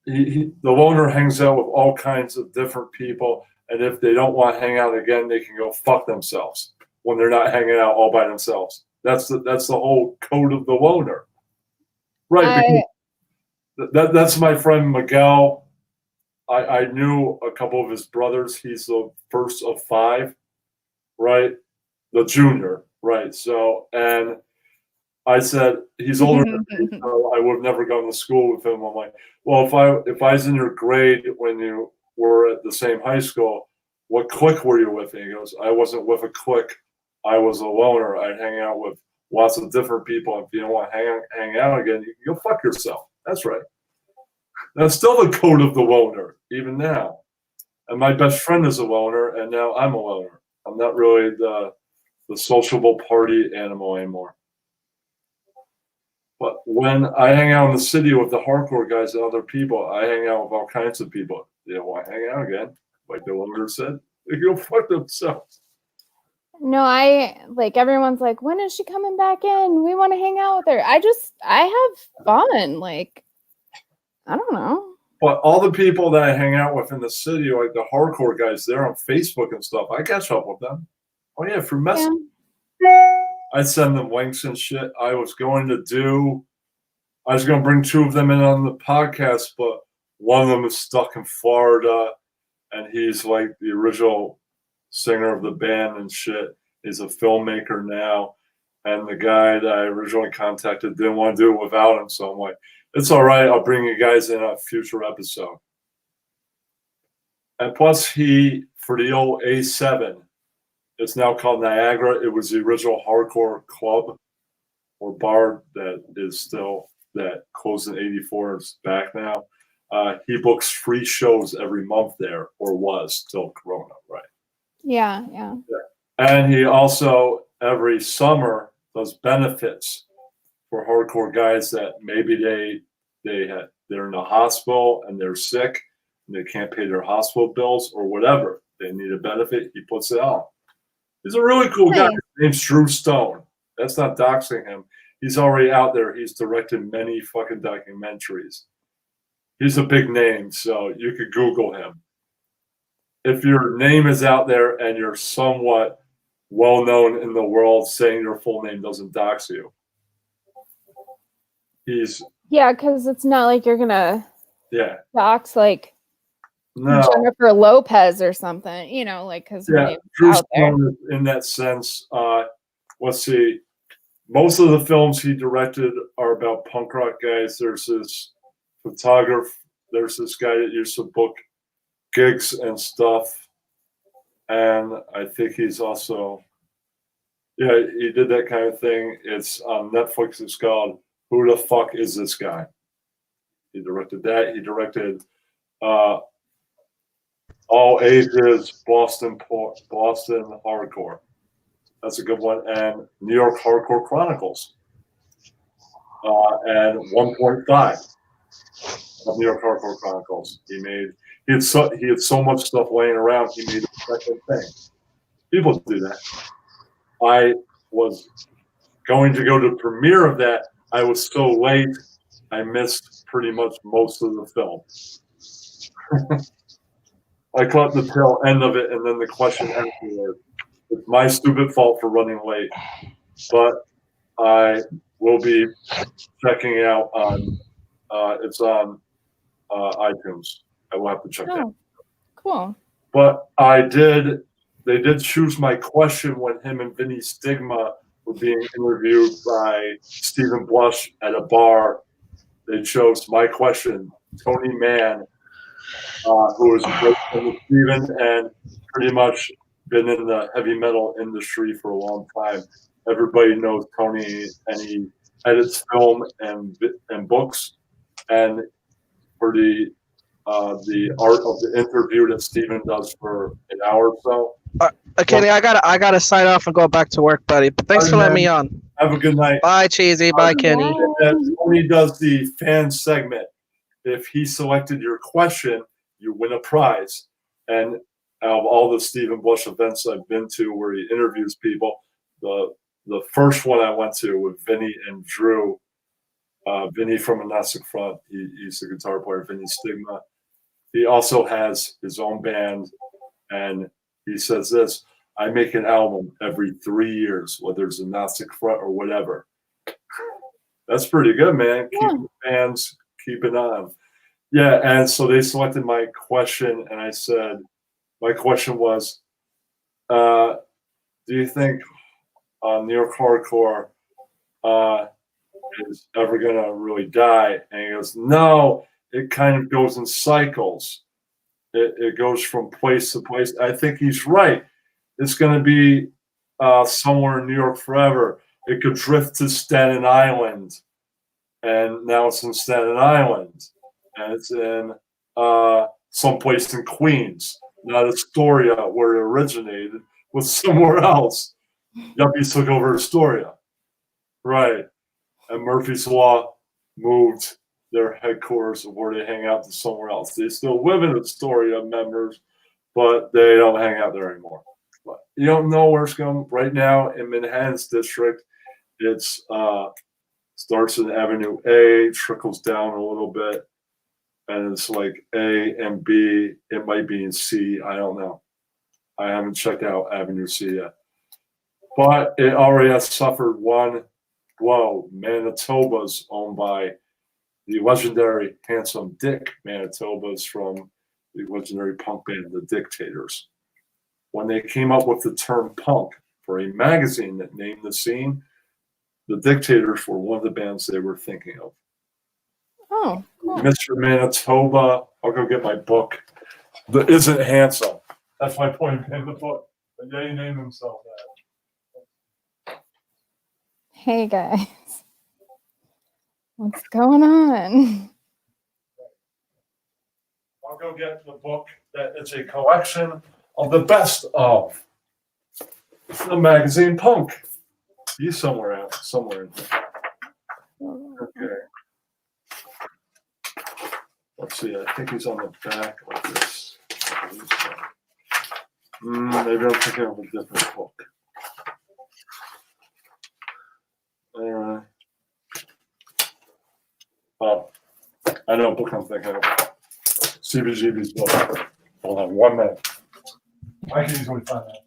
the loner hangs out with all kinds of different people, and if they don't want to hang out again, they can go fuck themselves when they're not hanging out all by themselves. That's the whole code of the loner, right? That's my friend Miguel. I knew a couple of his brothers. He's the first of 5, right? The junior, right? So, and I said, he's older than me, so I would have never gone to school with him. I'm like, well, if I was in your grade when you were at the same high school, what clique were you with? And he goes, I wasn't with a clique. I was a loner. I'd hang out with lots of different people. If you don't want to hang out again, you go fuck yourself. That's right. That's still the code of the loner, even now. And my best friend is a loner, and now I'm a loner. I'm not really the sociable party animal anymore. But when I hang out in the city with the hardcore guys and other people, I hang out with all kinds of people. They don't want to hang out again, like the owner said. They go fuck themselves. No, I like everyone's like, when is she coming back in? We want to hang out with her. I have fun. Like, I don't know. But all the people that I hang out with in the city, like the hardcore guys, they're on Facebook and stuff. I catch up with them. Oh yeah, through message. I send them links and shit. I was going to bring 2 of them in on the podcast, but one of them is stuck in Florida, and he's like the original singer of the band and shit. He's a filmmaker now, and the guy that I originally contacted didn't want to do it without him, so I'm like, it's all right, I'll bring you guys in a future episode. And plus, for the old A7, it's now called Niagara. It was the original hardcore club or bar that closed in '84. It's back now. He books free shows every month there, or was till Corona, right? Yeah. And he also every summer does benefits for hardcore guys that maybe they're in the hospital and they're sick and they can't pay their hospital bills or whatever. They need a benefit. He puts it on. He's a really cool guy. His name's Drew Stone. That's not doxing him. He's already out there. He's directed many fucking documentaries. He's a big name, so you could Google him. If your name is out there and you're somewhat well-known in the world, saying your full name doesn't dox you. Yeah, because it's not like you're gonna dox like Jennifer Lopez or something, like because Drew Stone in that sense. Let's see. Most of the films he directed are about punk rock guys. There's this photographer. There's this guy that used to book gigs and stuff, and I think he's also he did that kind of thing. It's on Netflix. It's called Who the Fuck Is This Guy? He directed that. He directed All Ages Boston Hardcore. That's a good one. And New York Hardcore Chronicles. And 1.5 of New York Hardcore Chronicles. He had so much stuff laying around. He made a second thing. People do that. I was going to go to the premiere of that. I was so late, I missed pretty much most of the film. I caught the tail end of it, and then the question afterward. It's my stupid fault for running late, but I will be checking it out on. It's on iTunes. I will have to check that. Cool. But they did choose my question when him and Vinny Stigma were being interviewed by Stephen Blush at a bar. They chose my question, Tony Mann, who is a great friend with Stephen and pretty much been in the heavy metal industry for a long time. Everybody knows Tony, and he edits film and books. And for the art of the interview that Stephen does for an hour or so. Kenny, I gotta sign off and go back to work, buddy. But thanks for letting me on. Have a good night. Bye, Cheesy. Bye, Kenny. Tony does the fan segment. If he selected your question, you win a prize. And out of all the Stephen Blush events I've been to where he interviews people, the first one I went to with Vinny and Drew, Vinny from Agnostic Front, he's the guitar player, Vinny Stigma. He also has his own band, and he says this, I make an album every 3 years, whether it's Agnostic Front or whatever. That's pretty good, man. Keep the fans keeping on. Yeah, and so they selected my question, and I said, my question was, do you think New York Hardcore is ever going to really die? And he goes, no, it kind of goes in cycles. It goes from place to place. I think he's right. It's going to be somewhere in New York forever. It could drift to Staten Island, and now it's in Staten Island, and it's in someplace in Queens. not Astoria, where it originated, was somewhere else. Yuppies took over Astoria. Right. And Murphy's Law moved their headquarters of where they hang out to somewhere else. They still live in Astoria, members, but they don't hang out there anymore. But you don't know where it's going. Right now in Manhattan's district, it's starts in Avenue A, trickles down a little bit, and it's like A and B. It might be in C. I don't know. I haven't checked out Avenue C yet. But it already has suffered one blow. Manitoba's owned by the legendary Handsome Dick. Manitoba's from the legendary punk band The Dictators. When they came up with the term punk for a magazine that named the scene, The Dictators were one of the bands they were thinking of. Oh, cool. Mr. Manitoba, I'll go get my book. The Isn't Handsome. That's my point in the book. But yeah, he named himself that. Hey guys, what's going on? I'll go get the book that is a collection of the best of the magazine Punk. He's somewhere out, somewhere in here. Okay. Let's see, I think he's on the back of this. Maybe I'm thinking of a different book. Oh, I know what book I'm thinking of. CBGB's book. Hold on 1 minute. I can easily find that.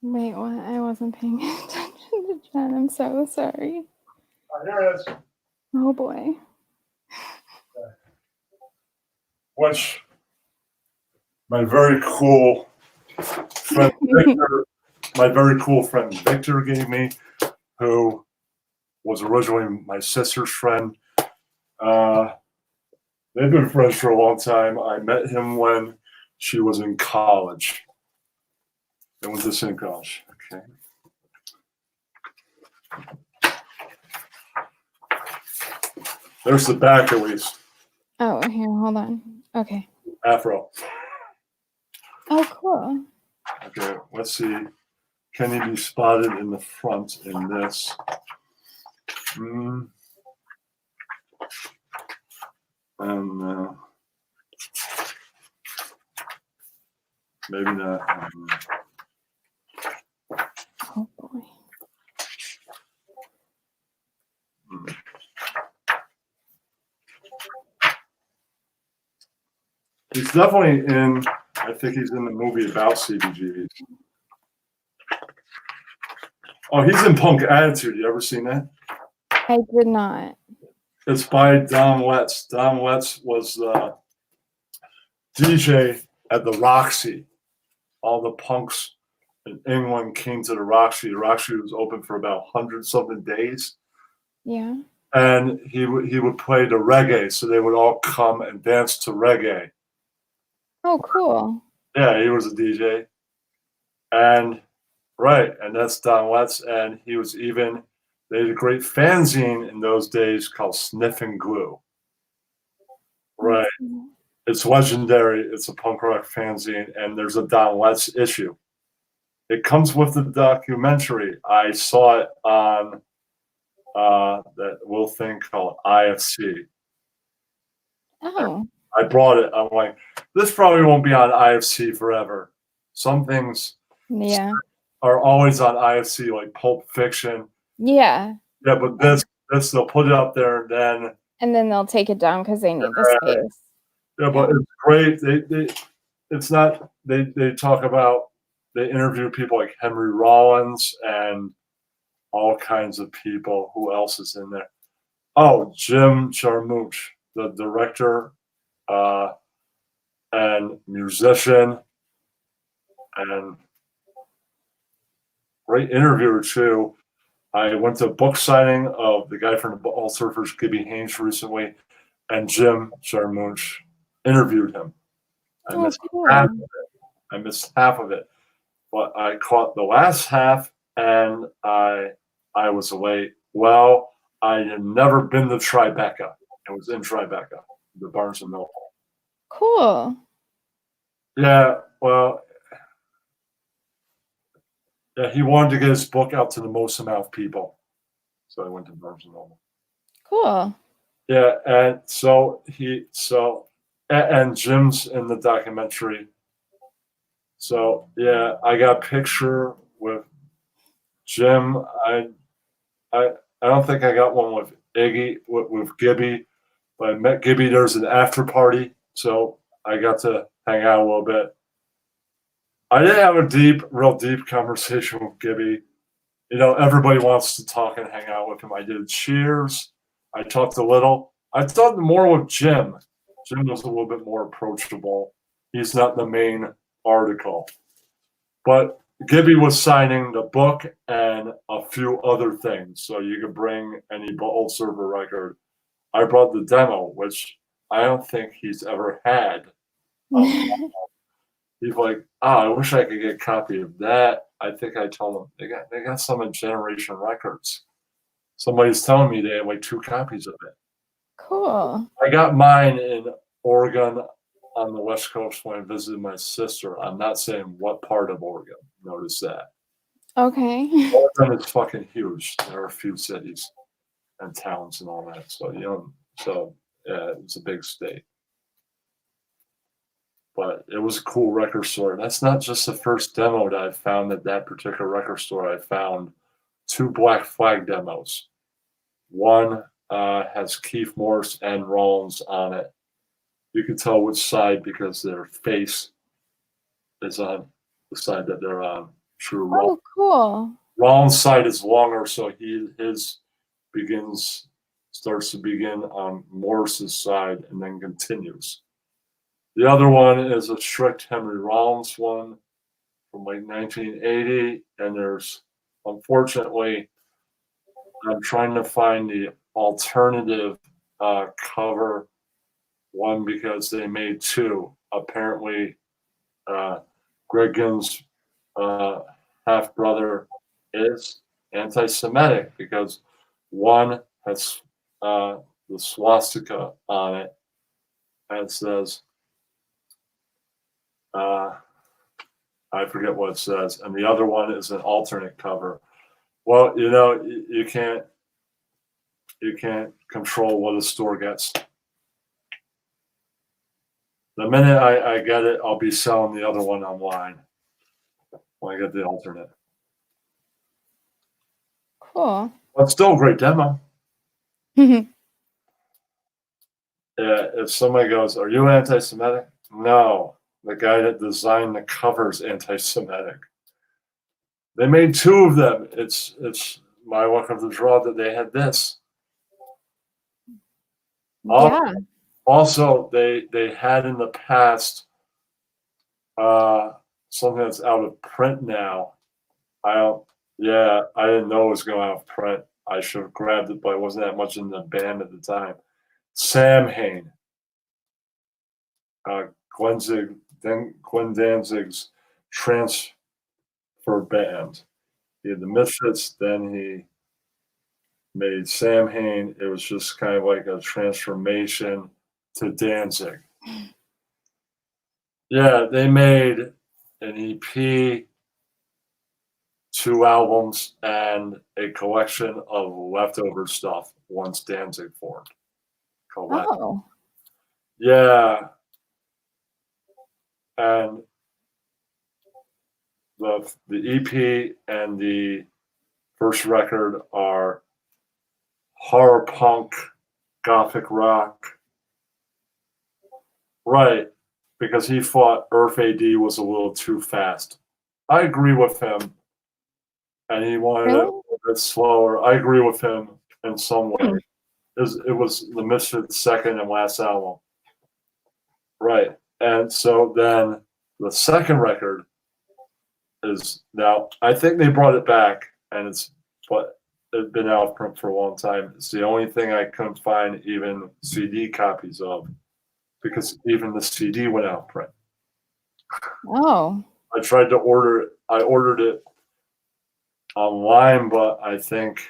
Wait, what? I wasn't paying attention to Jen. I'm so sorry. Here it is. Oh boy. Which my very cool friend Victor gave me, who was originally my sister's friend. They've been friends for a long time. I met him when she was in college. They went to the same college. Okay. There's the back at least. Oh, here, hold on. Okay. Afro. Oh, cool. Okay, let's see. Can he be spotted in the front in this? And maybe not. Oh boy. He's definitely in. I think he's in the movie about CBGBs. Oh, he's in Punk Attitude. You ever seen that? I did not. It's by Don Letts. Don Letts was the DJ at the Roxy. All the punks in England came to the Roxy. The Roxy was open for about 100-something days. Yeah. And he would play the reggae, so they would all come and dance to reggae. Oh, cool. Yeah, he was a DJ. And that's Don Letts. And he was even, they had a great fanzine in those days called Sniffing Glue. Right. It's legendary. It's a punk rock fanzine, and there's a Don Letts issue. It comes with the documentary. I saw it on that little thing called IFC. Oh. I brought it. I'm like, this probably won't be on IFC forever. Some things are always on IFC, like Pulp Fiction. Yeah. Yeah, but this they'll put it up there and then they'll take it down because they need the space. Yeah, but it's great. They talk about, they interview people like Henry Rollins and all kinds of people. Who else is in there? Oh, Jim Jarmusch, the director and musician and great interviewer too. I went to a book signing of the guy from the All Surfers, Gibby Haynes, recently, and Jim Jarmusch interviewed him. I Oh, missed cool. half of it. I missed half of it, but I caught the last half, and I was late. Well, I had never been to Tribeca. It was in Tribeca, the Barnes and Noble. Cool. Yeah, well, yeah, he wanted to get his book out to the most amount of people, so I went to Barnes and Noble. Cool. Yeah, and and Jim's in the documentary. So yeah, I got a picture with Jim. I don't think I got one with Iggy with Gibby, but I met Gibby. There's an after party, so I got to hang out a little bit. I didn't have a real deep conversation with Gibby. You know, everybody wants to talk and hang out with him. I did cheers. I talked a little. I talked more with Jim. Jim was a little bit more approachable. He's not the main article. But Gibby was signing the book and a few other things. So you could bring any Old Server record. I brought the demo, which I don't think he's ever had. He's like, I wish I could get a copy of that. I think I told him they got some in Generation Records. Somebody's telling me they have like 2 copies of it. Cool. I got mine in Oregon on the West Coast when I visited my sister. I'm not saying what part of Oregon. Notice that. Okay. Oregon is fucking huge. There are a few cities and towns and all that. So yeah, it's a big state. But it was a cool record store. That's not just the first demo that I found at that particular record store. I found 2 Black Flag demos. One has Keith Morris and Rollins on it. You can tell which side because their face is on the side that they're on. True. Oh, cool. Rollins' side is longer, so his starts to begin on Morris's side and then continues. The other one is a strict Henry Rollins one from like 1980, and there's, unfortunately, I'm trying to find the alternative cover one because they made 2. Apparently, Greg Ginn's half brother is anti-Semitic because one has the swastika on it, and it says, I forget what it says, and the other one is an alternate cover. Well, you know, you can't control what a store gets. The minute I get it, I'll be selling the other one online when I get the alternate. Cool. But still a great demo. Yeah, if somebody goes, "Are you anti-Semitic?" No, the guy that designed the cover's anti-Semitic. They made 2 of them. It's my luck of the draw that they had this. Yeah. Also, they had in the past something that's out of print now. I didn't know it was going out of print. I should have grabbed it, but I wasn't that much in the band at the time. Sam Hain, Glenn Danzig's transfer band. He had the Misfits, then he made Sam Hain. It was just kind of like a transformation to Danzig. Yeah, they made an EP, 2 albums, and a collection of leftover stuff once Danzig formed. Oh. Yeah. And the EP and the first record are horror punk, gothic rock. Right, because he thought Earth AD was a little too fast. I agree with him. And he wanted it a little bit slower. I agree with him in some way. It was the Misfits' second and last album. Right. And so then the second record is now, I think they brought it back, and it's been out of print for a long time. It's the only thing I couldn't find even CD copies of, because even the CD went out of print. Oh. I tried to order it. I ordered it online, but I think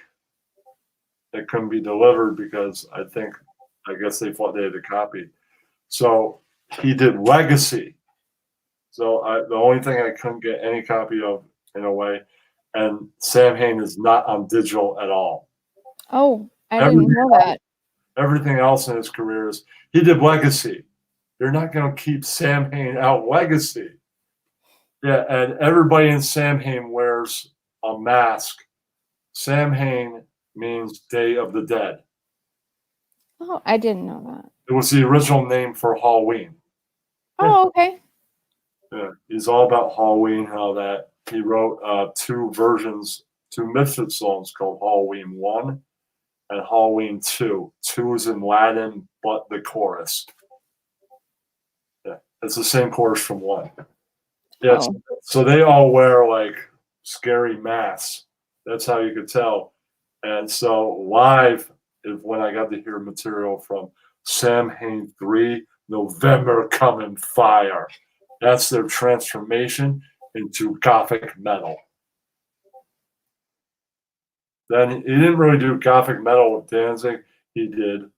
it couldn't be delivered because I guess they thought they had a copy. So he did Legacy. So the only thing I couldn't get any copy of, in a way, and Sam Hain is not on digital at all. Oh, I didn't know that. Everything else in his career is, he did Legacy. You're not going to keep Sam Hain out Legacy. Yeah, and everybody in Sam Hain wears a mask. Sam Hain means Day of the Dead. Oh, I didn't know that. It was the original name for Halloween. Oh, okay. Yeah, he's all about Halloween, how that he wrote two Misfit songs called Halloween 1 and Halloween 2. 2 is in Latin, but the chorus. Yeah, it's the same chorus from 1. Yeah, Oh. so they all wear like scary masks. That's how you could tell. And so live is when I got to hear material from Sam Hain 3, November Coming Fire. That's their transformation into gothic metal. Then he didn't really do gothic metal with Danzig. He did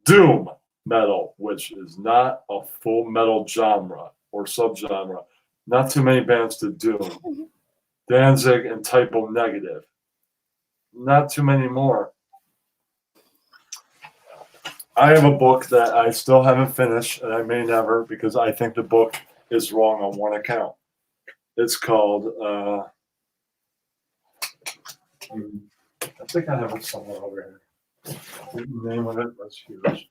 doom metal, which is not a full metal genre or subgenre. Not too many bands did doom. Danzig and Type O Negative. Not too many more. I have a book that I still haven't finished, and I may never, because I think the book is wrong on one account. It's called, I think I have it somewhere over here. The name of it, let's hear it.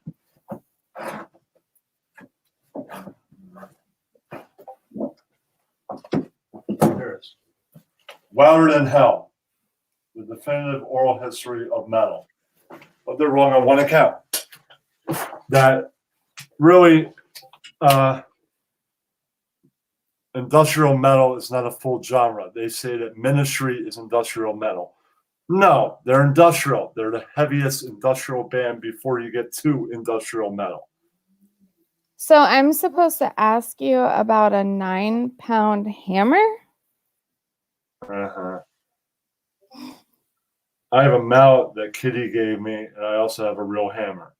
Here it is. Louder Than Hell, the definitive oral history of metal. But they're wrong on one account. That really, industrial metal is not a full genre. They say that Ministry is industrial metal. No, they're industrial. They're the heaviest industrial band before you get to industrial metal. So I'm supposed to ask you about a 9-pound hammer? Uh-huh. I have a mallet that Kitty gave me, and I also have a real hammer.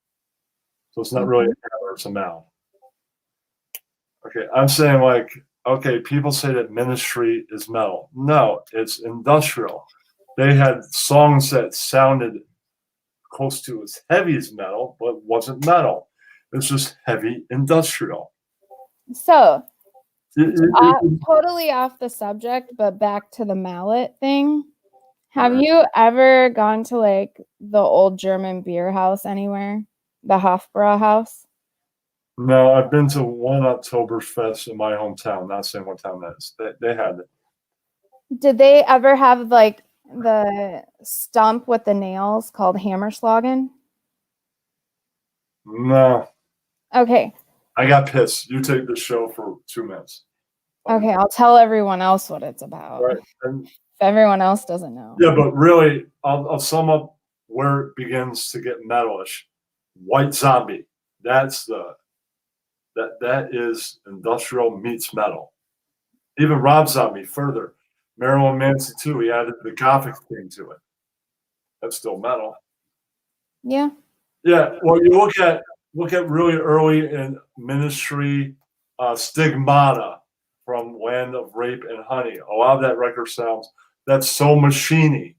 So it's not really a hammer, it's a mallet. Okay, I'm saying like, okay, people say that Ministry is metal. No, it's industrial. They had songs that sounded close to as heavy as metal, but wasn't metal. It's just heavy industrial. So, totally off the subject, but back to the mallet thing. Have you ever gone to like the old German beer house anywhere? The Hofbrauhaus? No, I've been to one Oktoberfest in my hometown. Not saying what town that is. They had it. Did they ever have like the stump with the nails called Hammerschlagen? No. Okay. I got pissed. You take the show for 2 minutes. Okay, I'll tell everyone else what it's about. Right. And, if everyone else doesn't know. yeah, but really, I'll sum up where it begins to get metalish. White Zombie. That is industrial meets metal. Even Rob Zombie further. Marilyn Manson too. He added the gothic thing to it. That's still metal. Yeah. Yeah. Well, you look at really early in Ministry, Stigmata from Land of Rape and Honey. A lot of that record sounds, that's so machiney.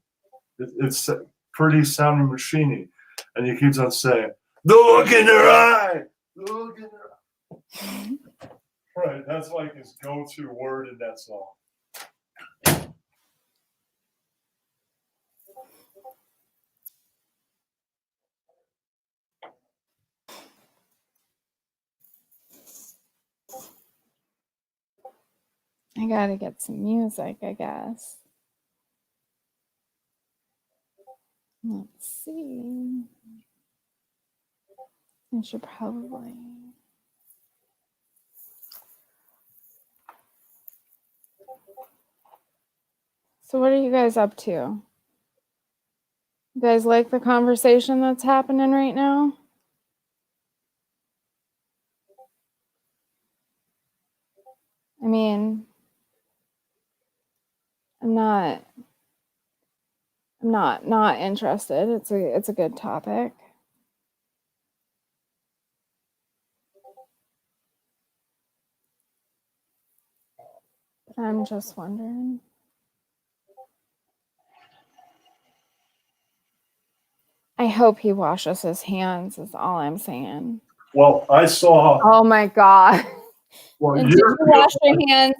It's pretty sounding machiney. And he keeps on saying, the look in their eye. The look in their eye. Right. That's like his go-to word in that song. I gotta get some music, I guess. Let's see. I should probably. So what are you guys up to? You guys like the conversation that's happening right now? I mean, I'm not interested. It's a good topic. But I'm just wondering. I hope he washes his hands, is all I'm saying. Well, I saw. Oh my God. Well, Did years you ago, wash your hands?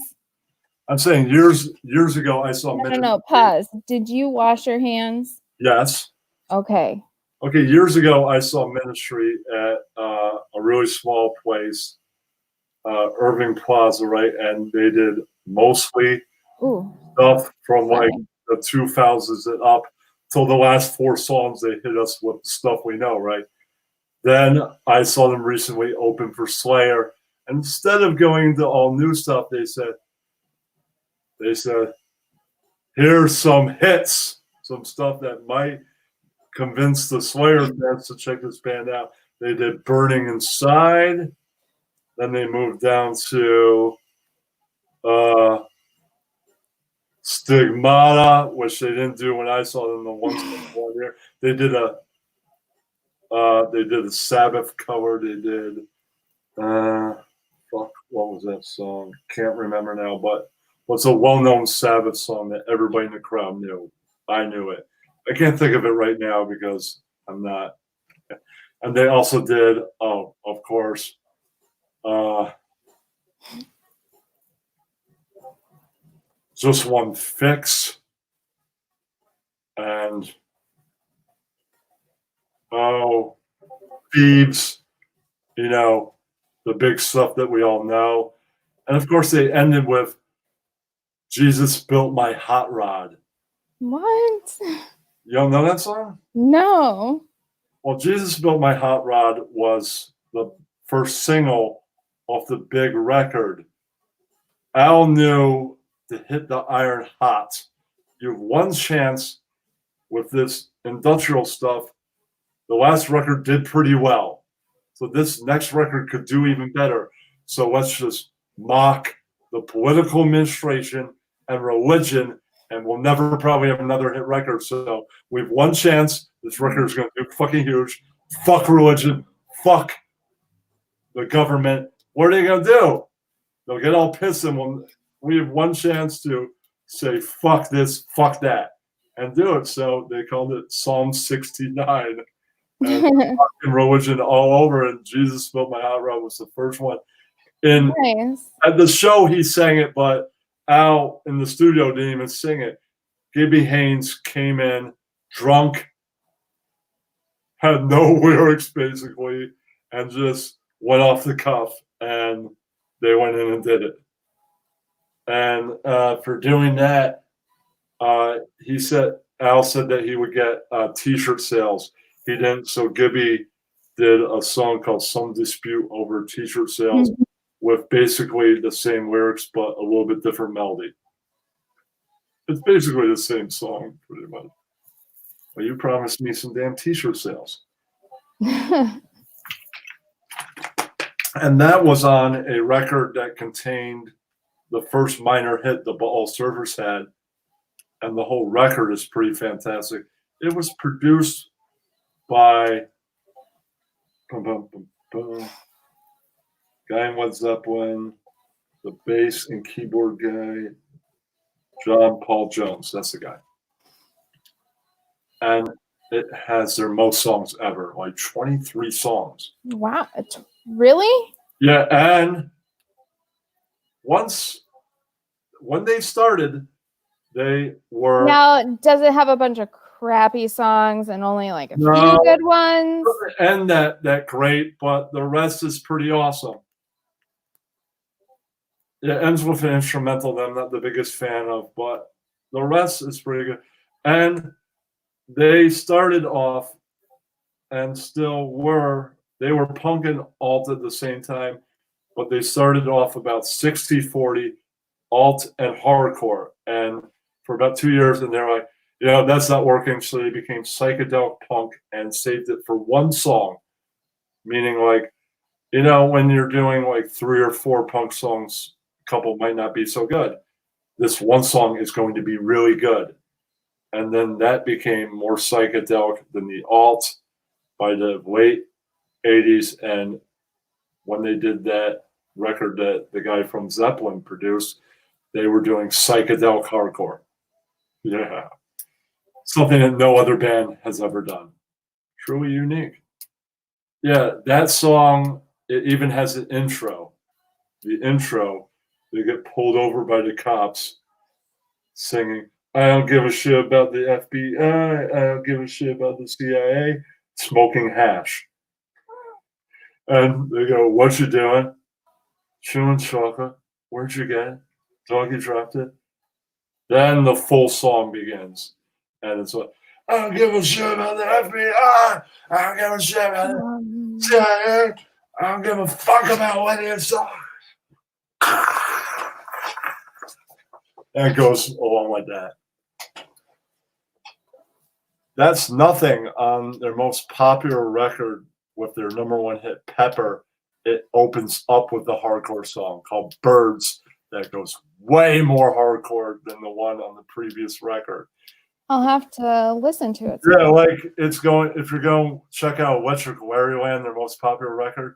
I'm saying years ago, I saw. No, pause. Did you wash your hands? Yes. Okay. Okay, years ago, I saw ministry at a really small place, Irving Plaza, right? And they did mostly Ooh. stuff from like Sorry. the 2000s and up till the last 4 songs. They hit us with stuff we know, right? Then I saw them recently open for Slayer. And instead of going to all new stuff, they said, here's some hits, some stuff that might convince the Slayer fans to check this band out. They did Burning Inside. Then they moved down to Stigmata, which they didn't do when I saw them the one year. They did a Sabbath cover. They did what was that song? Can't remember now, but what's a well-known Sabbath song that everybody in the crowd knew? I knew it. I can't think of it right now because I'm not. And they also did, of course, Just One Fix, and Thieves, the big stuff that we all know. And of course, they ended with Jesus Built My Hot Rod. What? You don't know that song? No. Well, Jesus Built My Hot Rod was the first single off the big record. Al knew to hit the iron hot. You have one chance with this industrial stuff. The last record did pretty well. So this next record could do even better. So let's just mock the political administration and religion, and we'll never probably have another hit record. So we have one chance. This record is going to be fucking huge. Fuck religion. Fuck the government. What are they going to do? They'll get all pissed, and we have one chance to say, fuck this, fuck that, and do it. So they called it Psalm 69. And religion all over, and Jesus Built My Hot Rod was the first one. Nice. At the show, he sang it, but Al in the studio didn't even sing it. Gibby Haynes came in drunk, had no lyrics basically, and just went off the cuff, and they went in and did it. And for doing that, Al said that he would get T-shirt sales. He didn't, so Gibby did a song called Some Dispute over T-shirt sales with basically the same lyrics but a little bit different melody. It's basically the same song, pretty much. Well, you promised me some damn T-shirt sales. And that was on a record that contained the first minor hit the Baal Servers had, and the whole record is pretty fantastic. It was produced by guy in Led Zeppelin, the bass and keyboard guy, John Paul Jones. That's the guy. And it has their most songs ever, like 23 songs. Wow. Really? Yeah, and when they started, they were. Now, does it have a bunch of crappy songs and only like a few good ones? And that great, but the rest is pretty awesome. It ends with an instrumental that I'm not the biggest fan of, but the rest is pretty good. And they started off and still were, They were punk and alt at the same time, but they started off about 60-40 alt and hardcore. And for about 2 years, and they're like, that's not working. So they became psychedelic punk and saved it for one song. Meaning, like, when you're doing like 3 or 4 punk songs, a couple might not be so good. This one song is going to be really good. And then that became more psychedelic than the alt by the late 80s. And when they did that record that the guy from Zeppelin produced, they were doing psychedelic hardcore. Yeah. Something that no other band has ever done. Truly unique. Yeah, that song, it even has an intro. The intro, they get pulled over by the cops singing, I don't give a shit about the FBI, I don't give a shit about the CIA, smoking hash. And they go, what you doing? Chewing chocolate. Where'd you get it? Doggy dropped it. Then the full song begins. And it's like, I don't give a shit about the FBI. I don't give a shit about the CIA. I don't give a fuck about what it's on. And it goes along like that. That's Nothing on their most popular record with their #1 hit, Pepper. It opens up with the hardcore song called Birds that goes way more hardcore than the one on the previous record. I'll have to listen to it. Yeah, like it's going, if you're going to check out Electric Larryland, their most popular record,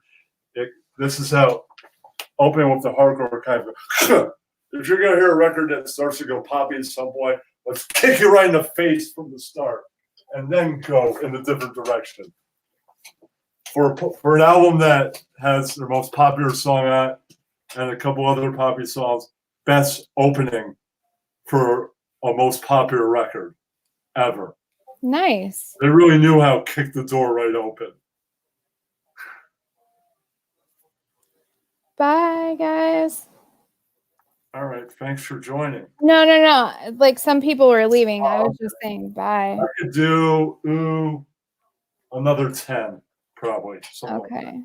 this is how opening with the hardcore kind of, if you're going to hear a record that starts to go poppy at some point, let's kick you right in the face from the start and then go in a different direction. For an album that has their most popular song on it and a couple other popular songs, best opening for a most popular record ever. Nice. They really knew how to kick the door right open. Bye, guys. All right, thanks for joining. No. Like some people were leaving. I was just saying bye. I could do another 10, probably. Something like that. Okay.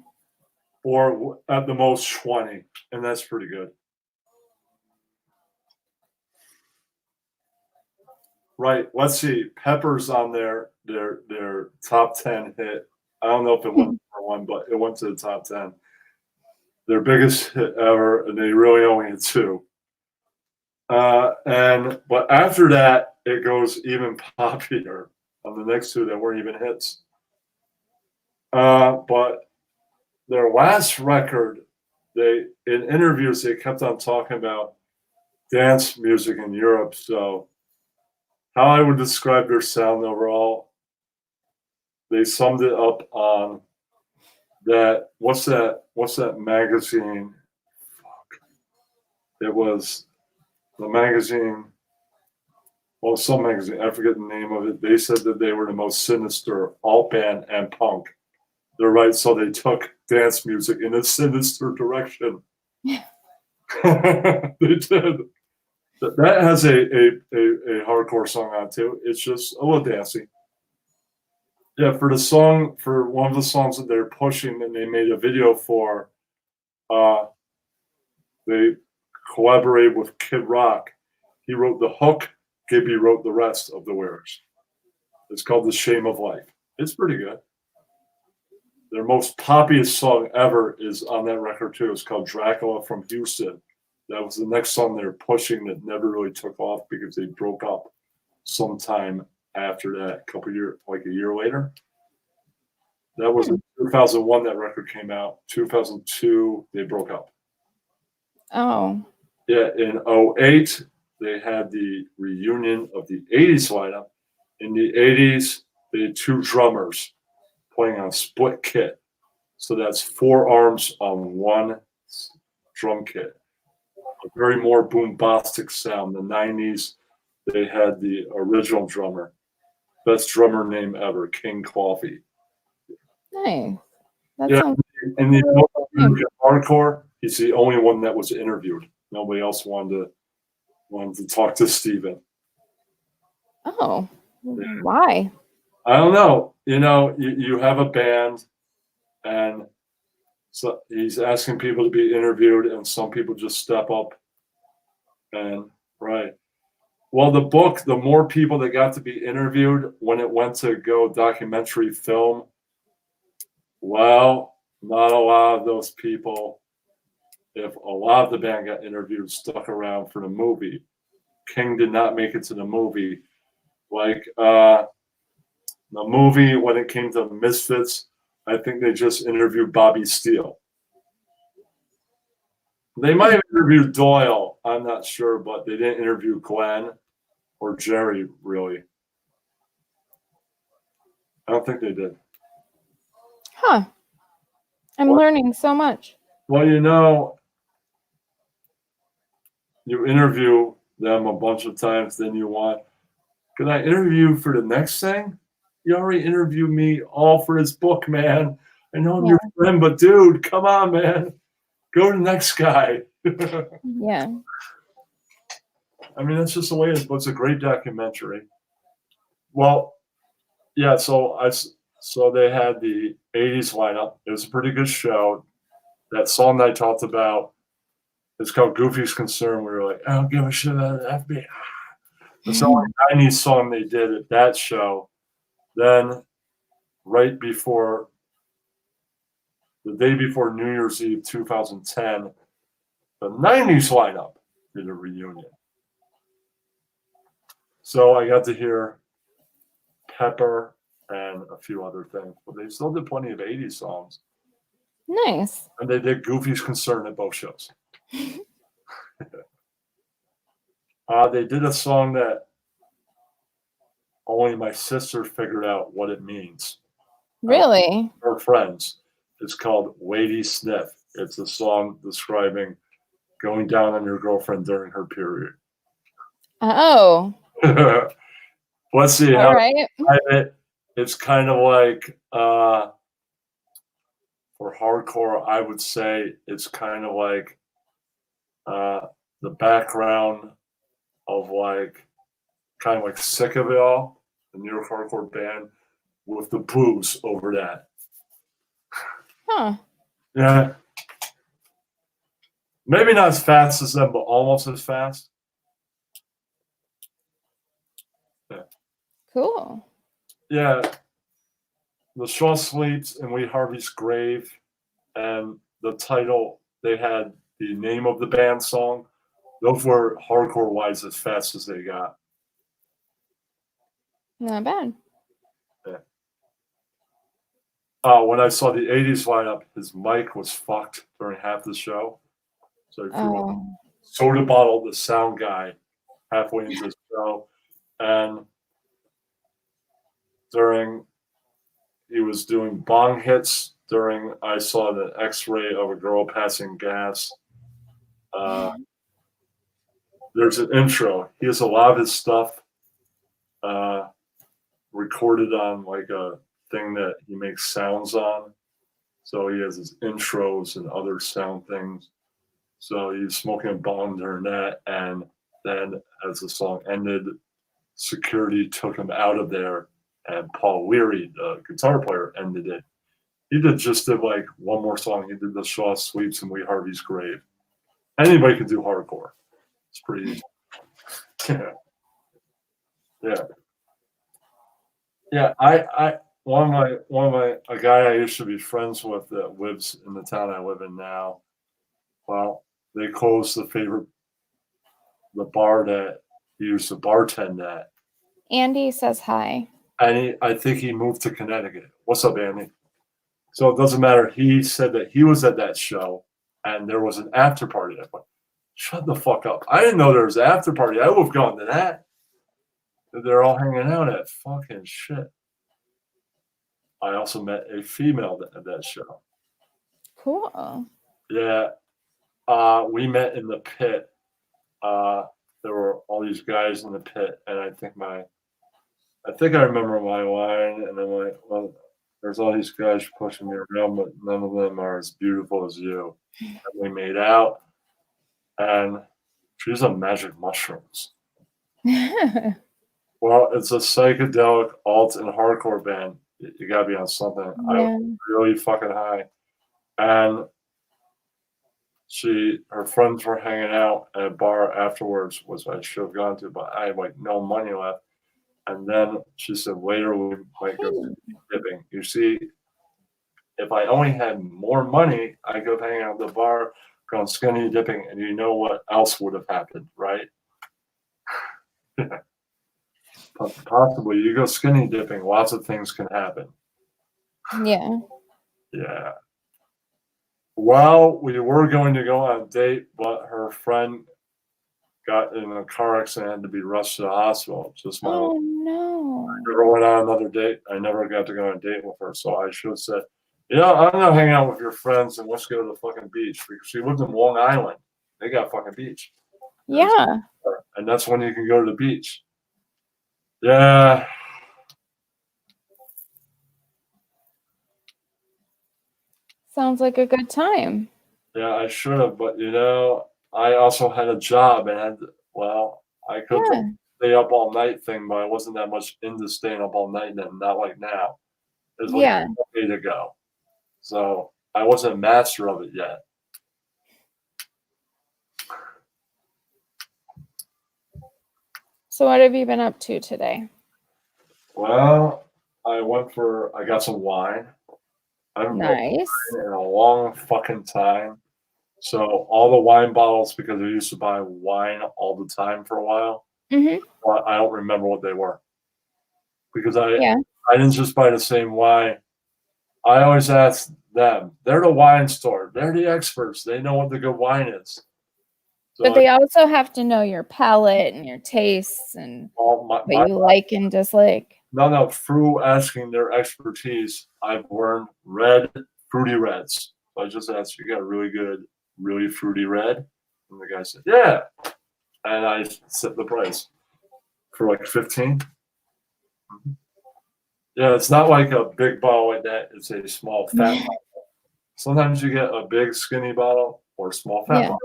Or at the most 20, and that's pretty good. Right, let's see. Pepper's on their top 10 hit. I don't know if it went for one, but it went to the top 10. Their biggest hit ever, and they really only had 2. But after that, it goes even poppier on the next 2 that weren't even hits. But their last record, in interviews, they kept on talking about dance music in Europe. So how I would describe their sound overall, they summed it up on that. What's that magazine? Fuck. It was the magazine. Well, some magazine. I forget the name of it. They said that they were the most sinister alt band and punk. They're right. So they took dance music in a sinister direction. Yeah. They did. That has a hardcore song on too. It's just a little dancey. Yeah, for one of the songs that they're pushing and they made a video for, they collaborated with Kid Rock. He wrote the hook, Gibby wrote the rest of the lyrics. It's called The Shame of Life. It's pretty good. Their most popular song ever is on that record too. It's called Dracula from Houston. That was the next song they were pushing that never really took off because they broke up sometime after that, like a year later. That was in 2001 that record came out. 2002, they broke up. Oh. Yeah, in 2008, they had the reunion of the 80s lineup. In the 80s, they had 2 drummers playing on a split kit. So that's 4 arms on one drum kit. A very more bombastic sound. In the 90s, they had the original drummer, best drummer name ever, King Coffee. Nice. That Yeah, sounds in the hardcore, he's the only one that was interviewed. Nobody else wanted to talk to Steven. Oh. Yeah. Why? I don't know. You have a band And so he's asking people to be interviewed, and some people just step up. And right. Well, the book, the more people that got to be interviewed when it went to go documentary film, well, not a lot of those people, if a lot of the band got interviewed, stuck around for the movie. King did not make it to the movie. Like the movie, when it came to Misfits, I think they just interviewed Bobby Steele. They might have interviewed Doyle, I'm not sure, but they didn't interview Glenn or Jerry, really. I don't think they did. Huh. I'm learning so much. Well, you interview them a bunch of times, then you want, can I interview you for the next thing? You already interviewed me all for his book, man. I know I'm your friend, but dude, come on, man. Go to the next guy. Yeah. I mean, that's just the way it is, but it's a great documentary. Well, yeah, so they had the 80s lineup. It was a pretty good show. That song that I talked about, it's called Goofy's Concern. We were like, I don't give a shit about the FBI. It's the only 90s song they did at that show. Then, right before, the day before New Year's Eve 2010, the 90s lineup did a reunion. So I got to hear Pepper and a few other things, but they still did plenty of 80s songs. Nice. And they did Goofy's Concern at both shows. They did a song that only my sister figured out what it means. Really? Her friends. It's called Weighty Sniff. It's a song describing going down on your girlfriend during her period. Oh. Let's see. All right. It's kind of like, for hardcore, I would say it's kind of like the background of like, kind of like Sick of It All, the New York hardcore band, with the blues over that. Huh. Yeah. Maybe not as fast as them, but almost as fast. Yeah. Cool. Yeah. The Shaw Sleeps in Lee Harvey's Grave, and the title, they had the name of the band song. Those were hardcore wise as fast as they got. Not bad. Yeah. When I saw the 80s lineup, his mic was fucked during half the show. So he threw a soda bottle, the sound guy, halfway into the show. And he was doing bong hits during, I saw the x-ray of a girl passing gas. There's an intro. He has a lot of his stuff recorded on like a thing that he makes sounds on. So he has his intros and other sound things. So he's smoking a bong during that. And then as the song ended, security took him out of there. And Paul Weary, the guitar player, ended it. He just did like one more song. He did the Shaw Sleeps in Lee Harvey's Grave. Anybody can do hardcore. It's pretty easy. Yeah. I a guy I used to be friends with that lives in the town I live in now. Well, they closed the bar that he used to bartend at. Andy says hi. And I think he moved to Connecticut. What's up, Andy? So it doesn't matter. He said that he was at that show and there was an after party. I went, shut the fuck up. I didn't know there was an after party. I would have gone to that. They're all hanging out at fucking shit. I also met a female at that show. Cool. Yeah. We met in the pit. There were all these guys in the pit, and I think I remember my line, and I'm like, well, there's all these guys pushing me around, but none of them are as beautiful as you. And we made out, and she's on magic mushrooms. Well, it's a psychedelic alt and hardcore band. You gotta be on something. I Yeah. was really fucking high, and her friends were hanging out at a bar afterwards, which I should have gone to, but I had like no money left. And then she said later we might go dipping. You see, if I only had more money, I could hang out at the bar, gone skinny dipping, and you know what else would have happened, right? Possibly you go skinny dipping, lots of things can happen. Yeah. Yeah. Well, we were going to go on a date, but her friend got in a car accident and had to be rushed to the hospital. Just my Oh no. never went on another date. I never got to go on a date with her. So I should have said, I'm not hanging out with your friends and let's go to the fucking beach. Because she lived in Long Island. They got a fucking beach. Yeah. And that's when you can go to the beach. Yeah. Sounds like a good time. Yeah, I should have. But, I also had a job and I could Yeah. stay up all night thing, but I wasn't that much into staying up all night then, not like now. It was like Yeah. a day to go. So I wasn't a master of it yet. So what have you been up to today? Well, I got some wine. I haven't bought Nice. wine in a long fucking time. So all the wine bottles, because I used to buy wine all the time for a while, Mm-hmm. but I don't remember what they were. Because I Yeah. didn't just buy the same wine. I always ask them. They're the wine store. They're the experts. They know what the good wine is. So But they also have to know your palate and your tastes and what you like and dislike. No, through asking their expertise, I've learned fruity reds. So I just asked, you got a really good, really fruity red? And the guy said, yeah. And I set the price for like 15. Mm-hmm. Yeah, it's not like a big bottle like that. It's a small, fat bottle. Sometimes you get a big, skinny bottle or a small, fat bottle.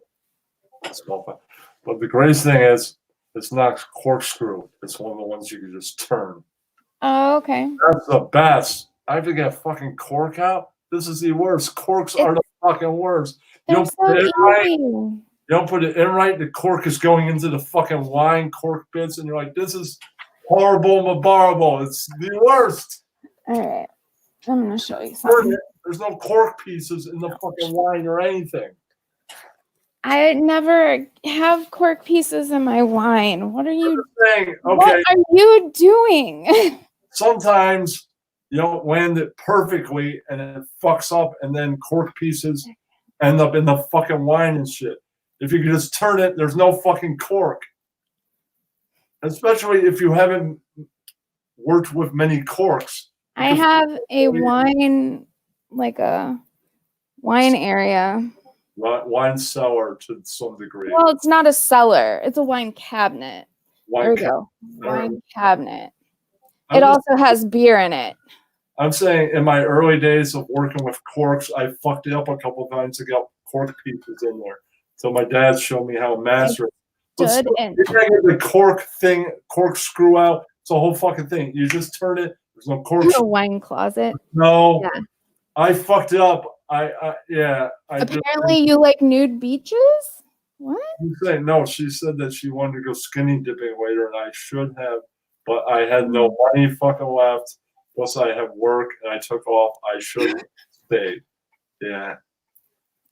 Small fat. But the greatest thing is, it's not corkscrew. It's one of the ones you can just turn. Oh, okay. That's the best. I have to get fucking cork out. This is the worst. Corks are the fucking worst. You They're don't so put it in right. easy. You don't put it in right. The cork is going into the fucking wine cork bits, and you're like, this is horrible, mabarable. It's the worst. All right. I'm going to show you something. There's no cork pieces in the fucking wine or anything. I never have cork pieces in my wine. What are you saying? Okay. What are you doing? Sometimes you don't land it perfectly and it fucks up, and then cork pieces end up in the fucking wine and shit. If you can just turn it, there's no fucking cork. Especially if you haven't worked with many corks. I have a wine, like a wine area. Wine cellar to some degree. Well, it's not a cellar. It's a wine cabinet. There we go. Wine cabinet. It also has beer in it. I'm saying in my early days of working with corks, I fucked it up a couple of times to get cork pieces in there. So my dad showed me how to master it. You're trying to get the cork screw out. It's a whole fucking thing. You just turn it. There's no cork. A wine closet. No. Yeah. I fucked it up. Apparently, you like nude beaches? What? No, she said that she wanted to go skinny dipping later, and I should have, but I had no money fucking left. Plus, I have work, and I took off. I should have stayed. Yeah.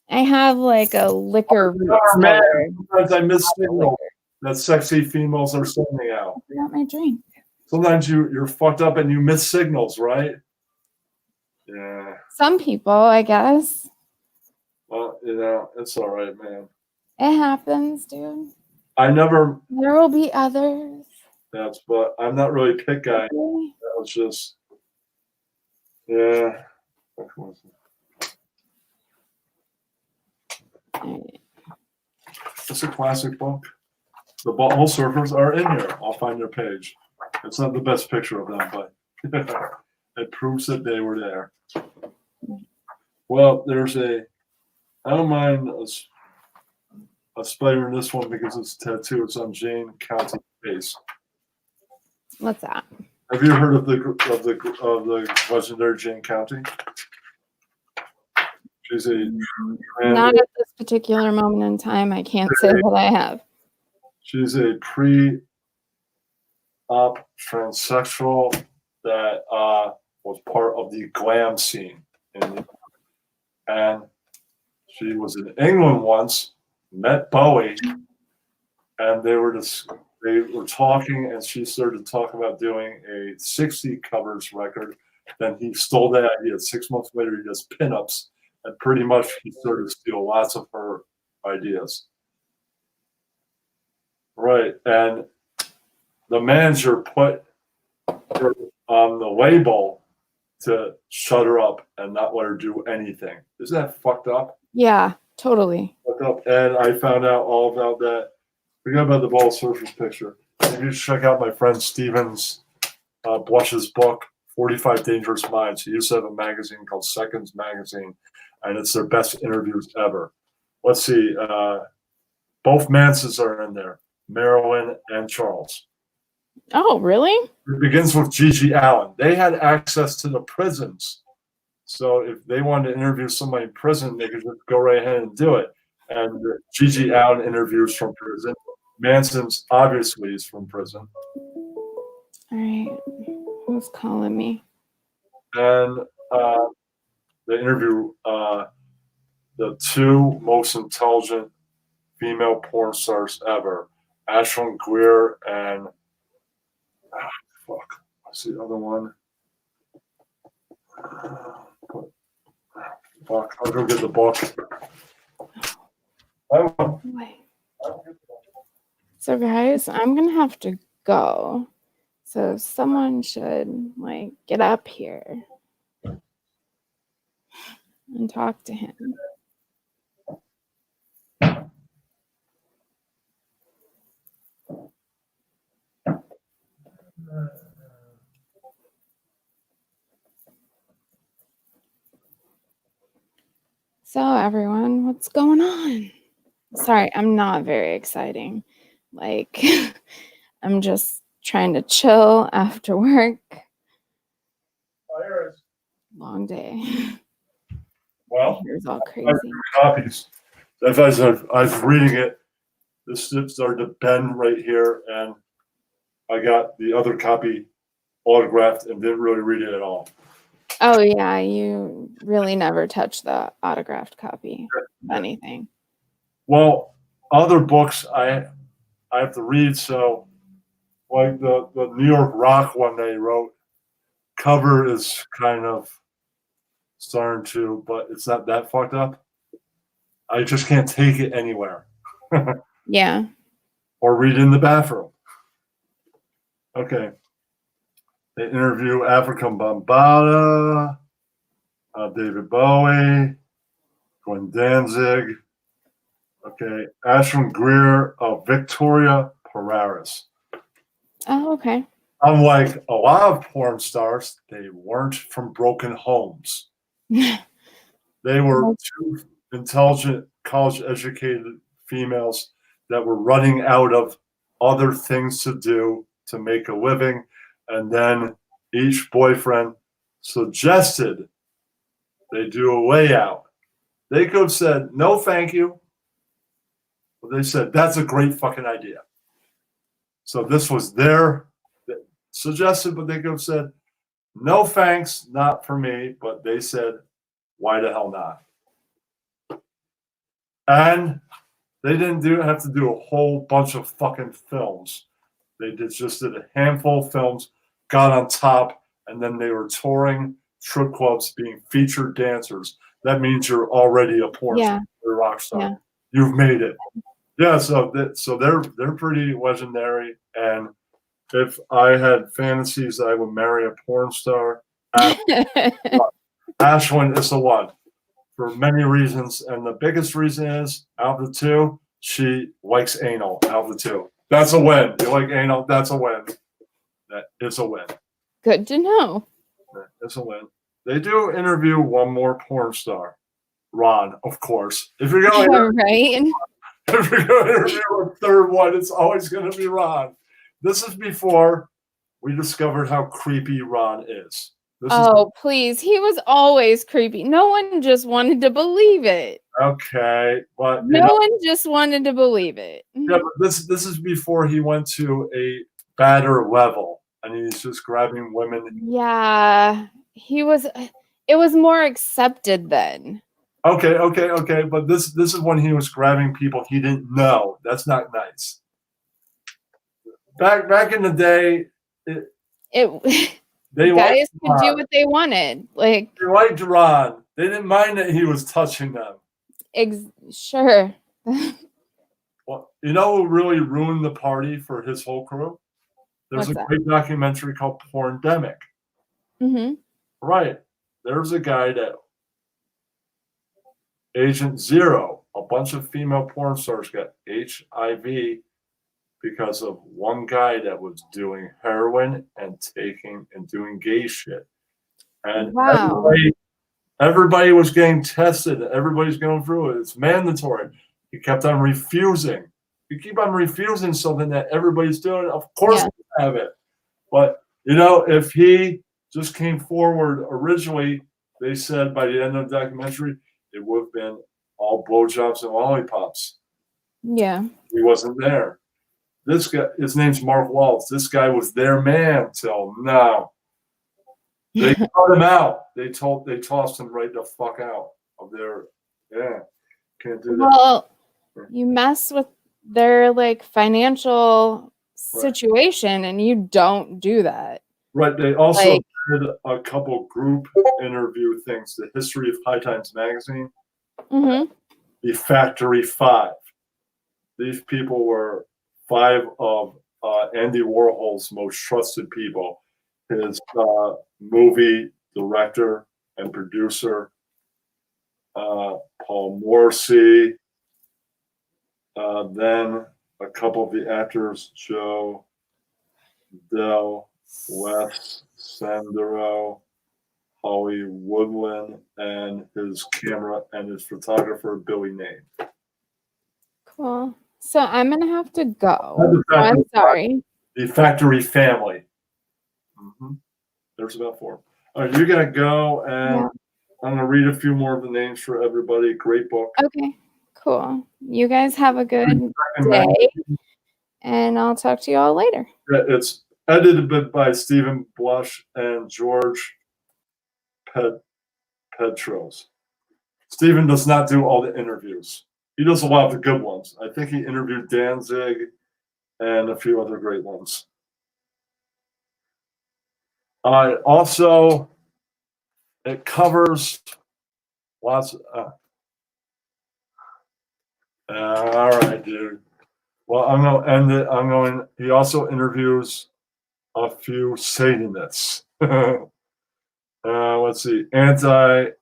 I have like a liquor. Sometimes I miss signal that sexy females are sending out. I forgot my drink. Sometimes you're fucked up and you miss signals, right? Yeah. Some people, I guess. Well, it's all right, man. It happens, dude. There will be others. But I'm not really a pit guy. Okay. That was just, yeah. It's a classic book. The Butthole Surfers are in here. I'll find their page. It's not the best picture of them, but it proves that they were there. Well, I don't mind a spider in this one because it's tattoo. It's on Jane County's face. What's that? Have you heard of the legendary Jane County? She's a Not at this particular moment in time. I can't say that I have. she's a pre-op transsexual that was part of the glam scene, and she was in England once, met Bowie, and they were talking, and she started talking about doing a 60 covers record. Then he stole that idea. 6 months later, he does pinups, and pretty much he started to steal lots of her ideas. Right, and the manager put her on the label to shut her up and not let her do anything. Isn't that fucked up? Yeah, totally. Fucked up. And I found out all about that. Forget about the ball surface picture. If you check out my friend Steven's Blush's book, 45 Dangerous Minds. He used to have a magazine called Seconds Magazine, and it's their best interviews ever. Let's see. Both Mansons are in there, Marilyn and Charles. Oh, really? It begins with Gigi Allen. They had access to the prisons. So if they wanted to interview somebody in prison, they could just go right ahead and do it. And Gigi Allen interviews from prison. Manson's obviously is from prison. All right. Who's calling me? And they interview the two most intelligent female porn stars ever, Ashlyn Greer and what's the other one? Fuck, I'll go get the book. Wait. So guys, I'm gonna have to go. So someone should like get up here and talk to him. So everyone, what's going on? Sorry, I'm not very exciting. Like, I'm just trying to chill after work. Long day. Well, Here's all crazy. copies. As I was reading it, this started to bend right here, and I got the other copy autographed and didn't really read it at all. Oh yeah, you really never touch the autographed copy of anything. Well, other books I have to read, so like the New York Rock one they wrote, cover is kind of starting to, but it's not that fucked up. I just can't take it anywhere. Yeah. Or read in the bathroom. Okay. They interview African Bambaataa, David Bowie, Gwen Danzig. Okay. Ashlyn Greer of Victoria Pararis. Oh, okay. Unlike a lot of porn stars, they weren't from broken homes. They were two intelligent, college-educated females that were running out of other things to do to make a living, and then each boyfriend suggested they do a way out. They could have said, no, thank you. But they said, that's a great fucking idea. So this was their suggested, but they could have said, no thanks, not for me. But they said, why the hell not? And they didn't have to do a whole bunch of fucking films. They just did a handful of films, got on top, and then they were touring strip clubs, being featured dancers. That means you're already a porn star, a rock star. Yeah. You've made it. Yeah, so they're pretty legendary. And if I had fantasies, I would marry a porn star. Ashlyn is the one for many reasons, and the biggest reason is out of the two, she likes anal. Out of the two, that's a win. You like anal? That's a win. That is a win. Good to know. It's a win. They do interview one more porn star, Ron, of course. If you're going Right. if you're going to interview a third one, it's always going to be Ron. This is before we discovered how creepy Ron is. This Oh, please. He was always creepy. No one just wanted to believe it. okay, but you No know, one just wanted to believe it. yeah, but this is before he went to a badder level, and he's just grabbing women. Yeah, it was more accepted then. Okay, but this is when he was grabbing people he didn't know. That's not nice. Back in the day, It they guys liked could do Ron. what they wanted. Like, They liked Ron. They didn't mind that he was touching them. sure. Well, you know who really ruined the party for his whole crew? There's What's a that? great documentary called Porndemic. Hmm. Right. There's a guy that Agent Zero, a bunch of female porn stars got HIV because of one guy that was doing heroin and taking and doing gay shit. And Wow. everybody was getting tested. Everybody's going through it. It's mandatory. He kept on refusing. You keep on refusing something that everybody's doing. Of course, Yeah. we have it. But, you know, if he just came forward originally, they said by the end of the documentary, it would have been all blowjobs and lollipops. Yeah. He wasn't there. This guy, his name's Mark Waltz. This guy was their man till now. They cut him out. They tossed him right the fuck out of their. Yeah, can't do that. Well, you mess with their like financial situation and you don't do that. Right. They also Like, did a couple group interview things. The History of High Times magazine, mhm. the Factory Five. These people were 5 of Andy Warhol's most trusted people. His movie director and producer, Paul Morrissey. Then a couple of the actors, Joe Dell, Wes Sandero, Holly Woodland, and his camera and his photographer, Billy Name. Cool. So I'm gonna have to go. That's the I'm Factory sorry. The Factory Family. There's about 4. All right, you're gonna go, and Yeah. I'm gonna read a few more of the names for everybody. Great book. Okay. Cool. You guys have a good day, and I'll talk to you all later. It's edited by Stephen Blush and George Petros. Stephen does not do all the interviews. He does a lot of the good ones. I think he interviewed Danzig and a few other great ones. Also, it covers lots of. All right, dude. Well, I'm going to end it. He also interviews a few Satanists. Let's see. Anton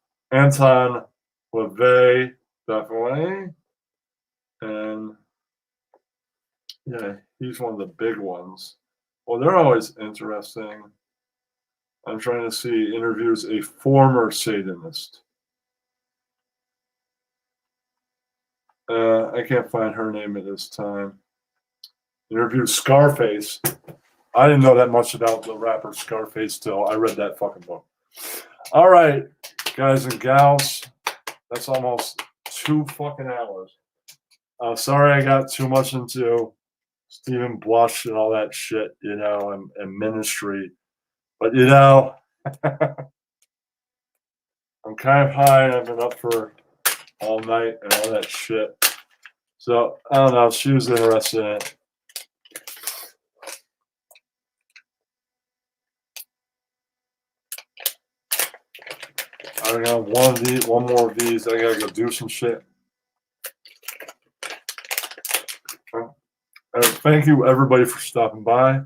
LaVey, definitely. And yeah, he's one of the big ones. Well, they're always interesting. I'm trying to see interviews a former Satanist. I can't find her name at this time. Interviewed Scarface. I didn't know that much about the rapper Scarface till I read that fucking book. All right, guys and gals. That's almost 2 fucking hours. Sorry I got too much into Stephen Blush and all that shit, you know, and ministry. But, you know, I'm kind of high and I've been up for all night and all that shit. So, I don't know. She was interested in it. I got one more of these. I gotta go do some shit. Thank you, everybody, for stopping by.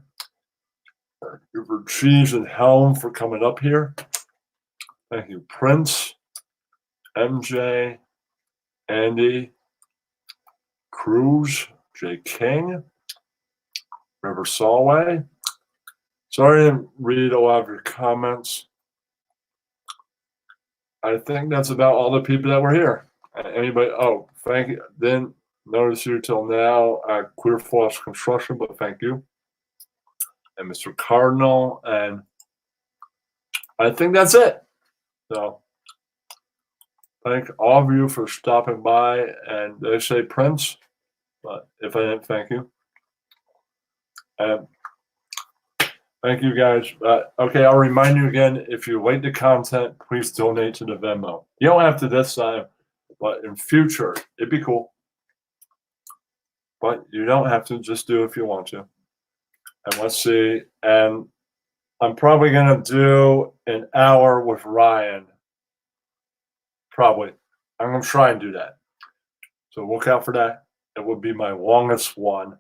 Thank you for Cheese and Helm for coming up here. Thank you, Prince, MJ, Andy, Cruz, J. King, River Solway. Sorry I didn't read a lot of your comments. I think that's about all the people that were here. Anybody? Oh, thank you. Didn't notice you till now at Queer Force Construction, but thank you. and Mr. Cardinal, and I think that's it. So thank all of you for stopping by, and they say Prince, but if I didn't, thank you. And thank you guys. Okay, I'll remind you again, if you like the content, please donate to the Venmo. You don't have to this time, but in future, it'd be cool. But you don't have to, just do it if you want to. And let's see. And I'm probably going to do an hour with Ryan. Probably. I'm going to try and do that. So look out for that. It would be my longest one.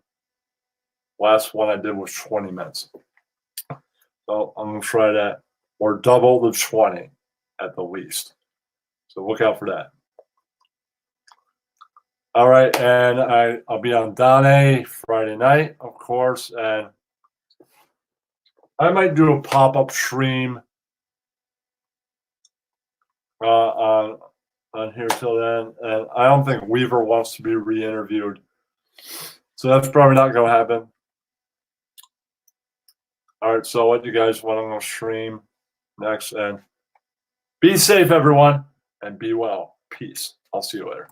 Last one I did was 20 minutes. So I'm going to try that. Or double the 20 at the least. So look out for that. All right, and I'll be on Donnie Friday night, of course, and I might do a pop-up stream on here till then. And I don't think Weaver wants to be re-interviewed, so that's probably not going to happen. All right, so what do you guys want on the stream next? And be safe, everyone, and be well. Peace. I'll see you later.